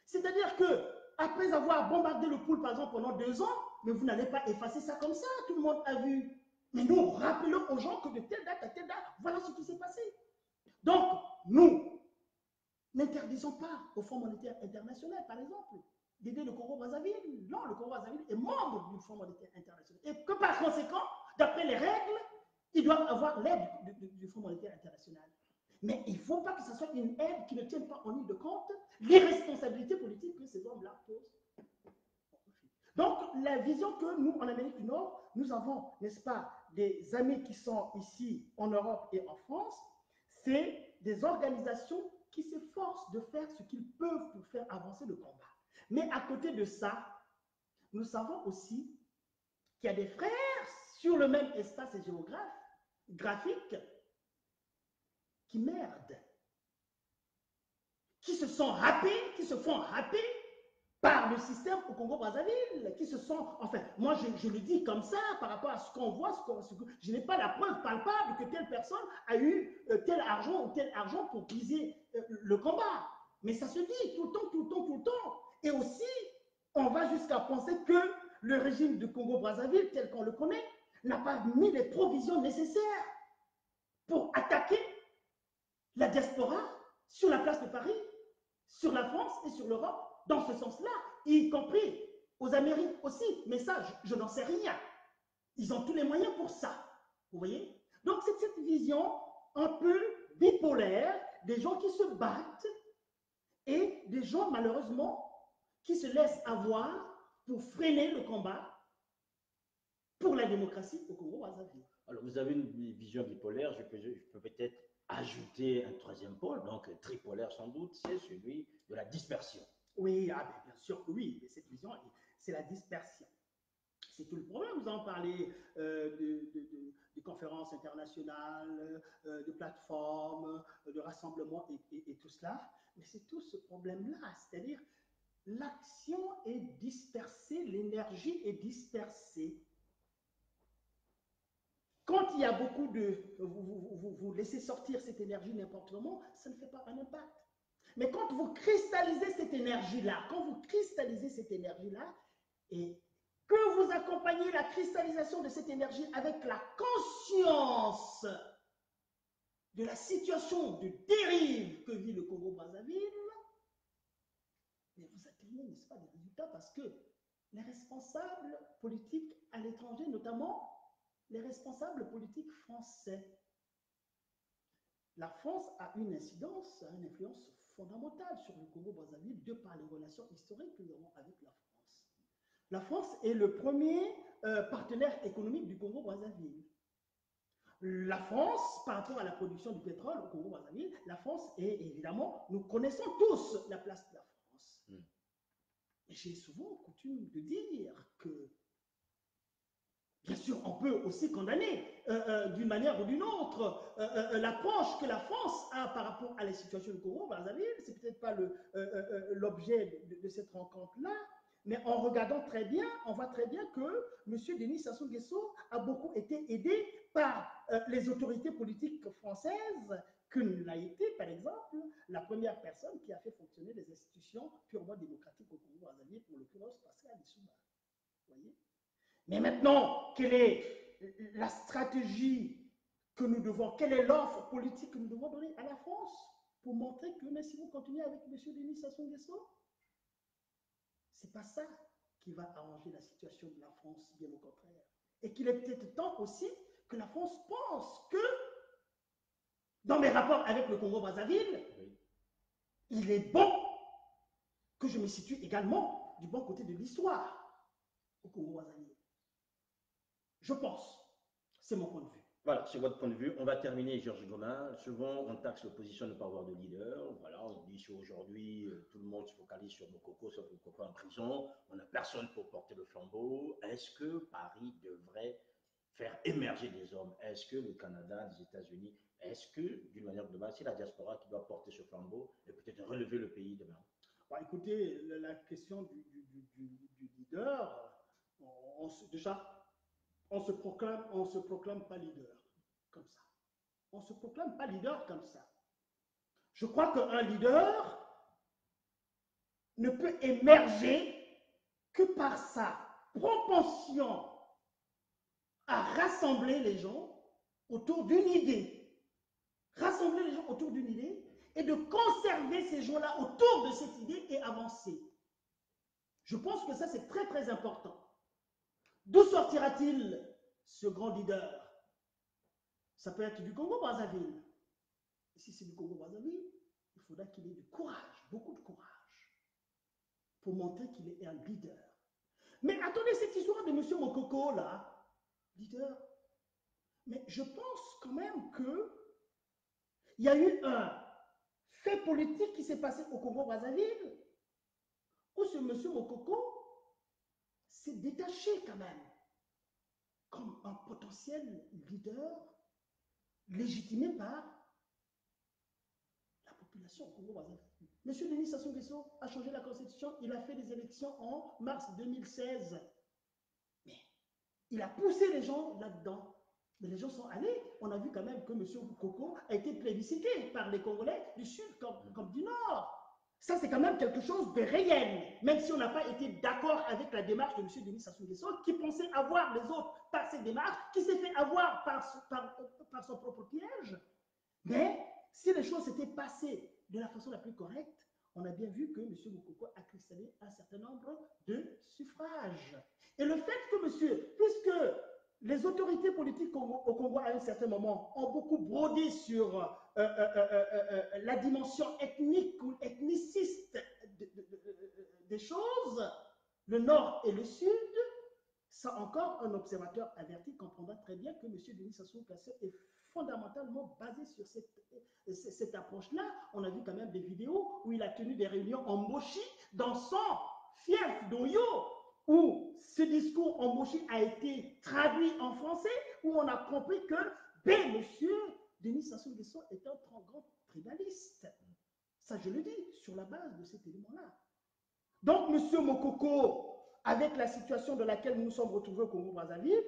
C'est-à-dire que après avoir bombardé le pool, par exemple, pendant 2 ans, mais vous n'allez pas effacer ça comme ça, tout le monde a vu. Mais nous, rappelons aux gens que de telle date à telle date, voilà ce qui s'est passé. Donc, nous n'interdisons pas au Fonds monétaire international, par exemple, d'aider le Congo-Brazzaville. Non, le Congo-Brazzaville est membre du Fonds monétaire international. Et que par conséquent, d'après les règles, ils doivent avoir l'aide du Fonds monétaire international. Mais il ne faut pas que ce soit une aide qui ne tienne pas en ligne de compte les responsabilités politiques que ces hommes-là posent. Donc, la vision que nous, en Amérique du Nord, nous avons, n'est-ce pas, des amis qui sont ici en Europe et en France, c'est des organisations qui s'efforcent de faire ce qu'ils peuvent pour faire avancer le combat. Mais à côté de ça, nous savons aussi qu'il y a des frères sur le même espace géographique qui merdent, qui se sont happés, qui se font happer par le système au Congo-Brazzaville, qui se sont, enfin, moi je le dis comme ça par rapport à ce qu'on voit, je n'ai pas la preuve palpable que telle personne a eu tel argent ou tel argent pour briser le combat. Mais ça se dit tout le temps, tout le temps, tout le temps. Et aussi, on va jusqu'à penser que le régime du Congo-Brazzaville, tel qu'on le connaît, n'a pas mis les provisions nécessaires pour attaquer la diaspora sur la place de Paris, sur la France et sur l'Europe, dans ce sens-là, y compris aux Amériques aussi. Mais ça, je n'en sais rien. Ils ont tous les moyens pour ça. Vous voyez? Donc, c'est cette vision un peu bipolaire des gens qui se battent et des gens, malheureusement, qui se laissent avoir pour freiner le combat pour la démocratie au Congo-Brazzaville. Alors, vous avez une vision bipolaire, je peux peut-être ajouter un troisième pôle, donc tripolaire sans doute, c'est celui de la dispersion. Oui, ah bien sûr que oui, mais cette vision, c'est la dispersion. C'est tout le problème. Vous en parlez des conférences d'influence internationale, de plateformes, de rassemblements et tout cela. Mais c'est tout ce problème-là, c'est-à-dire l'action est dispersée, l'énergie est dispersée. Quand il y a beaucoup de... Vous laissez sortir cette énergie n'importe comment, ça ne fait pas un impact. Mais quand vous cristallisez cette énergie-là, et que vous accompagnez la cristallisation de cette énergie avec la conscience de la situation de dérive que vit le Congo-Brazzaville, vous atteignez, n'est-ce pas, des résultats parce que les responsables politiques à l'étranger, notamment les responsables politiques français, la France a une incidence, une influence fondamentale sur le Congo-Brazzaville de par les relations historiques que nous avons avec la France. La France est le premier partenaire économique du Congo-Brazzaville. La France, par rapport à la production du pétrole au Congo-Brazzaville, la France est évidemment, nous connaissons tous la place de la France. Et j'ai souvent coutume de dire que, bien sûr, on peut aussi condamner d'une manière ou d'une autre l'approche que la France a par rapport à la situation du Congo-Brazzaville. C'est peut-être pas l'objet de cette rencontre-là. Mais en regardant très bien, on voit très bien que M. Denis Sassou Nguesso a beaucoup été aidé par les autorités politiques françaises, que l'a été, par exemple, la première personne qui a fait fonctionner les institutions purement démocratiques au Congo-Brazzaville, pour l'occurrence Pascal Lissouba. Voyez. Mais maintenant, quelle est la stratégie que nous devons, quelle est l'offre politique que nous devons donner à la France pour montrer que, mais si vous continuez avec M. Denis Sassou Nguesso, c'est pas ça qui va arranger la situation de la France, bien au contraire. Et qu'il est peut-être temps aussi que la France pense que, dans mes rapports avec le Congo-Brazzaville, il est bon que je me situe également du bon côté de l'histoire au Congo-Brazzaville. Je pense. C'est mon point de vue. Voilà, c'est votre point de vue. On va terminer, Georges Gomin. Souvent, on taxe l'opposition de ne pas avoir de leader. Voilà, on dit qu'aujourd'hui, tout le monde se focalise sur Mokoko, sauf Mokoko en prison. On n'a personne pour porter le flambeau. Est-ce que Paris devrait faire émerger des hommes? Est-ce que le Canada, les États-Unis, est-ce que, d'une manière globale, c'est la diaspora qui doit porter ce flambeau et peut-être relever le pays demain? Bon, écoutez, la question du leader, déjà, on se proclame pas leader comme ça. On se proclame pas leader comme ça. Je crois qu'un leader ne peut émerger que par sa propension à rassembler les gens autour d'une idée. Rassembler les gens autour d'une idée et de conserver ces gens-là autour de cette idée et avancer. Je pense que ça, c'est très, très important. D'où sortira-t-il ce grand leader? Ça peut être du Congo-Brazzaville. Et si c'est du Congo-Brazzaville, il faudra qu'il ait du courage, beaucoup de courage, pour montrer qu'il est un leader. Mais attendez, cette histoire de M. Mokoko, là, leader, mais je pense quand même que il y a eu un fait politique qui s'est passé au Congo-Brazzaville, où ce M. Mokoko s'est détaché quand même comme un potentiel leader légitimé par la population au Congo-Brazzaville. M. Denis Sassou Nguesso a changé la constitution, il a fait des élections en mars 2016. Mais il a poussé les gens là-dedans. Mais les gens sont allés. On a vu quand même que M. Mokoko a été plébiscité par les Congolais du Sud comme du Nord. Ça, c'est quand même quelque chose de réel, même si on n'a pas été d'accord avec la démarche de M. Denis Sassou Nguesso, qui pensait avoir les autres par cette démarche, qui s'est fait avoir par son propre piège. Mais si les choses s'étaient passées de la façon la plus correcte, on a bien vu que M. Mokoko a cristallisé un certain nombre de suffrages. Et le fait que puisque les autorités politiques au Congo, à un certain moment, ont beaucoup brodé sur la dimension ethnique ou ethniciste des choses, le Nord et le Sud, ça encore, un observateur averti comprendra très bien que M. Denis Sassou Nguesso est fondamentalement basé sur cette approche-là. On a vu quand même des vidéos où il a tenu des réunions en Moshi, dans son fief d'Oyo, où ce discours en Moshi a été traduit en français, où on a compris que ben, monsieur Denis Sassou Nguesso est un grand tribaliste. Ça, je le dis, sur la base de cet élément-là. Donc, monsieur Mokoko, avec la situation dans laquelle nous nous sommes retrouvés au Congo-Brazzaville,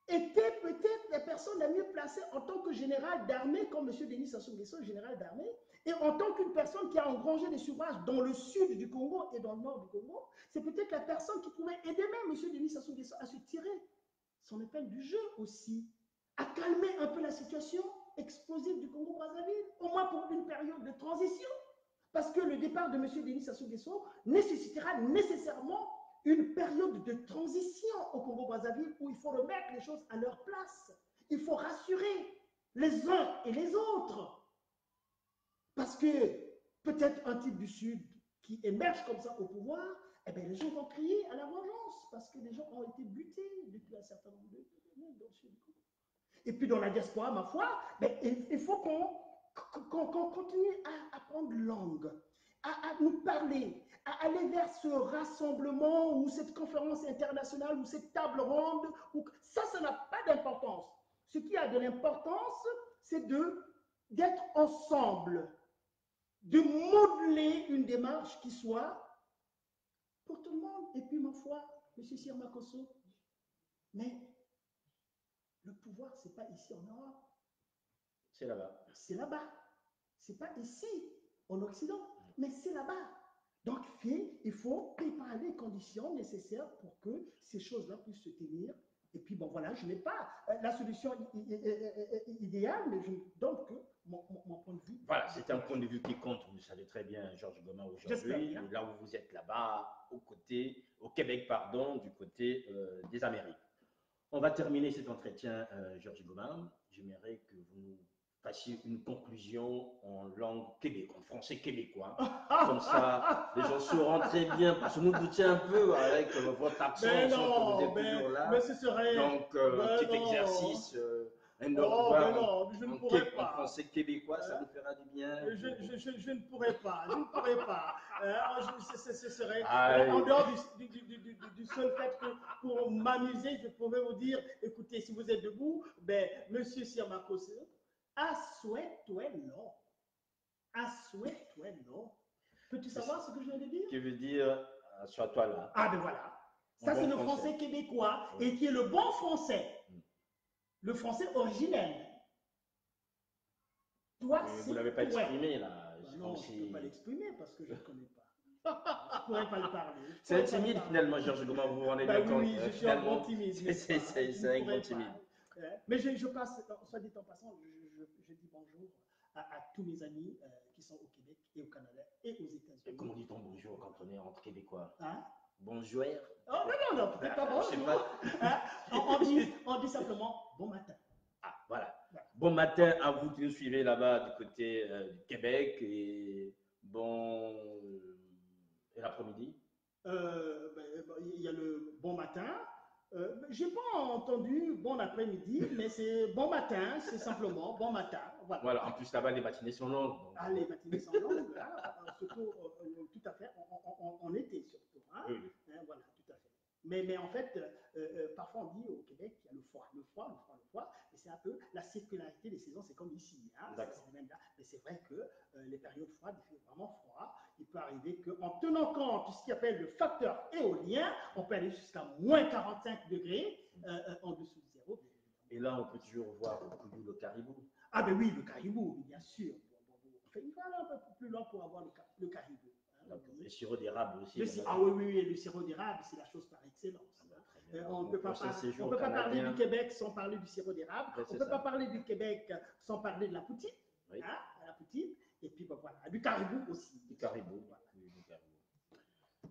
était peut-être la personne la mieux placée en tant que général d'armée, comme monsieur Denis Sassou Nguesso, général d'armée, et en tant qu'une personne qui a engrangé des suffrages dans le sud du Congo et dans le nord du Congo, c'est peut-être la personne qui pouvait aider même monsieur Denis Sassou Nguesso à se tirer son épingle du jeu aussi, à calmer un peu la situation explosive du Congo-Brazzaville, au moins pour une période de transition. Parce que le départ de M. Denis Sassou Nguesso nécessitera nécessairement une période de transition au Congo-Brazzaville où il faut remettre les choses à leur place. Il faut rassurer les uns et les autres. Parce que peut-être un type du Sud qui émerge comme ça au pouvoir, eh bien, les gens vont crier à la vengeance parce que les gens ont été butés depuis un certain nombre d'années dans le Sud du Congo. Et puis dans la diaspora, ma foi, ben, il faut qu'on continue à prendre langue, à nous parler, à aller vers ce rassemblement ou cette conférence internationale ou cette table ronde. Ça n'a pas d'importance. Ce qui a de l'importance, c'est d'être ensemble, de modeler une démarche qui soit pour tout le monde. Et puis, ma foi, M. Sir Makosso, mais le pouvoir, ce n'est pas ici en Europe. C'est là-bas. C'est là-bas. Ce n'est pas ici, en Occident, mais c'est là-bas. Donc, il faut préparer les conditions nécessaires pour que ces choses-là puissent se tenir. Et puis, bon, voilà, je n'ai pas la solution idéale, mais je ne donne que mon point de vue. Voilà, c'est un point de vue qui compte, vous le savez très bien, Georges Goma, aujourd'hui. Là où vous êtes là-bas, au Québec, pardon, du côté des Amériques. On va terminer cet entretien, Georges Goma. J'aimerais que vous nous fassiez une conclusion en langue québécoise, en français québécois. Comme ça, les gens sauront très bien, parce que nous doutons un peu avec votre accent, que vous êtes toujours là. Mais ce serait... Donc, un petit exercice, un au revoir en français québécois, ça nous fera du bien. Je ne pourrais pas, je ne pourrais pas. Ce serait en dehors du seul fait que pour m'amuser, je pouvais vous dire, écoutez, si vous êtes debout, ben, monsieur Sir Makosso, à souhait, toi non. À souhait, toi non. Peux-tu savoir ce que je viens de dire? Qui veut dire, sois-toi là. Ah ben voilà. Ça, c'est le français québécois et qui est le bon français. Le français originel. Toi, vous ne l'avez pas exprimé là. Non, je ne peux pas l'exprimer parce que je ne connais pas. Je ne pourrais pas le parler. C'est timide finalement, Georges Goma, vous vous rendez bien compte. Oui, je suis un bon timide. C'est un grand timide. Mais je passe, soit dit en passant, je dis bonjour à tous mes amis qui sont au Québec et au Canada et aux États-Unis. Et comment dit-on bonjour quand on est entre Québécois? Hein? Bonjour. Oh non, peut-être pas bonjour. On dit simplement bon matin. Ah, voilà. Bon matin à vous qui nous suivez là-bas du côté du Québec et bon. Et l'après-midi? Il y a le bon matin. J'ai pas entendu bon après-midi, mais c'est bon matin, c'est simplement bon matin. Voilà, en plus là-bas, les matinées sont longues. Donc... Ah, les matinées sont longues, hein, surtout, tout à fait, en été surtout. Hein, oui. Voilà, tout à fait. Mais en fait, parfois on dit au Québec qu'il y a le froid, et c'est un peu la circularité des saisons, c'est comme ici. Hein, mais c'est vrai que les périodes froides, il fait vraiment froid. Il peut arriver qu'en tenant compte de ce qu'on appelle le facteur éolien, on peut aller jusqu'à moins 45 degrés en dessous de zéro. Et là, on peut toujours voir au Kouyou le caribou. Ah ben oui, le caribou, bien sûr. Il faut aller un peu plus loin pour avoir le caribou. Le sirop d'érable aussi. Ah oui, le sirop d'érable, c'est la chose par excellence. On ne peut pas parler du Québec sans parler du sirop d'érable. On ne peut pas parler du Québec sans parler de la poutine. Oui. Hein, la poutine. Et puis voilà, du caribou aussi. Du caribou. Voilà.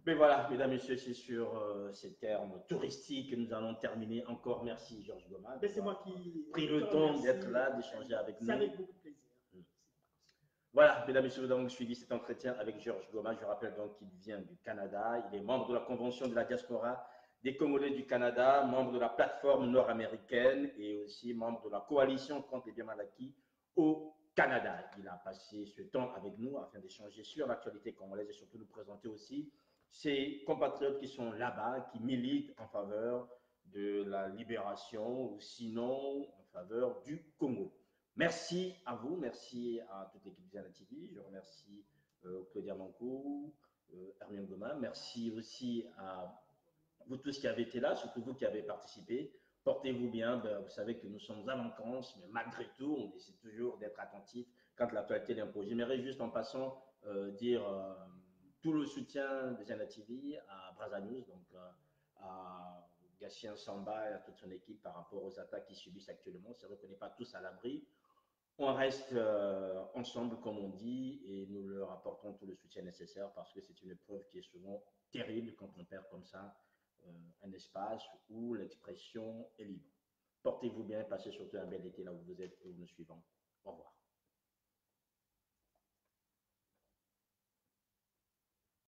Mais voilà, mesdames et messieurs, c'est sur ces termes touristiques que nous allons terminer. Encore merci, Georges Goma. C'est moi qui pris le temps d'être là, d'échanger avec nous. C'est avec beaucoup de plaisir. Voilà, mesdames et messieurs, nous avons suivi cet entretien avec Georges Goma. Je rappelle donc qu'il vient du Canada. Il est membre de la Convention de la diaspora des Congolais du Canada, membre de la plateforme nord-américaine et aussi membre de la coalition contre les biens mal acquis au Canada. Il a passé ce temps avec nous afin d'échanger sur l'actualité congolaise et surtout nous présenter aussi ses compatriotes qui sont là-bas, qui militent en faveur de la libération ou sinon en faveur du Congo. Merci à vous, merci à toute l'équipe de Zana TV. Je remercie Claudia Manco, Hermine Goma. Merci aussi à vous tous qui avez été là, surtout vous qui avez participé. Portez-vous bien. Ben, vous savez que nous sommes en vacances, mais malgré tout, on essaie toujours d'être attentif quand l'actualité l'impose. J'aimerais juste en passant dire tout le soutien de Zana TV à Braza News, donc à Gatien Samba et à toute son équipe par rapport aux attaques qu'ils subissent actuellement. C'est vrai qu'on n'est pas tous à l'abri. On reste ensemble, comme on dit, et nous leur apportons tout le soutien nécessaire parce que c'est une épreuve qui est souvent terrible quand on perd comme ça un espace où l'expression est libre. Portez-vous bien, passez surtout un bel été là où vous êtes et où nous suivons. Au revoir.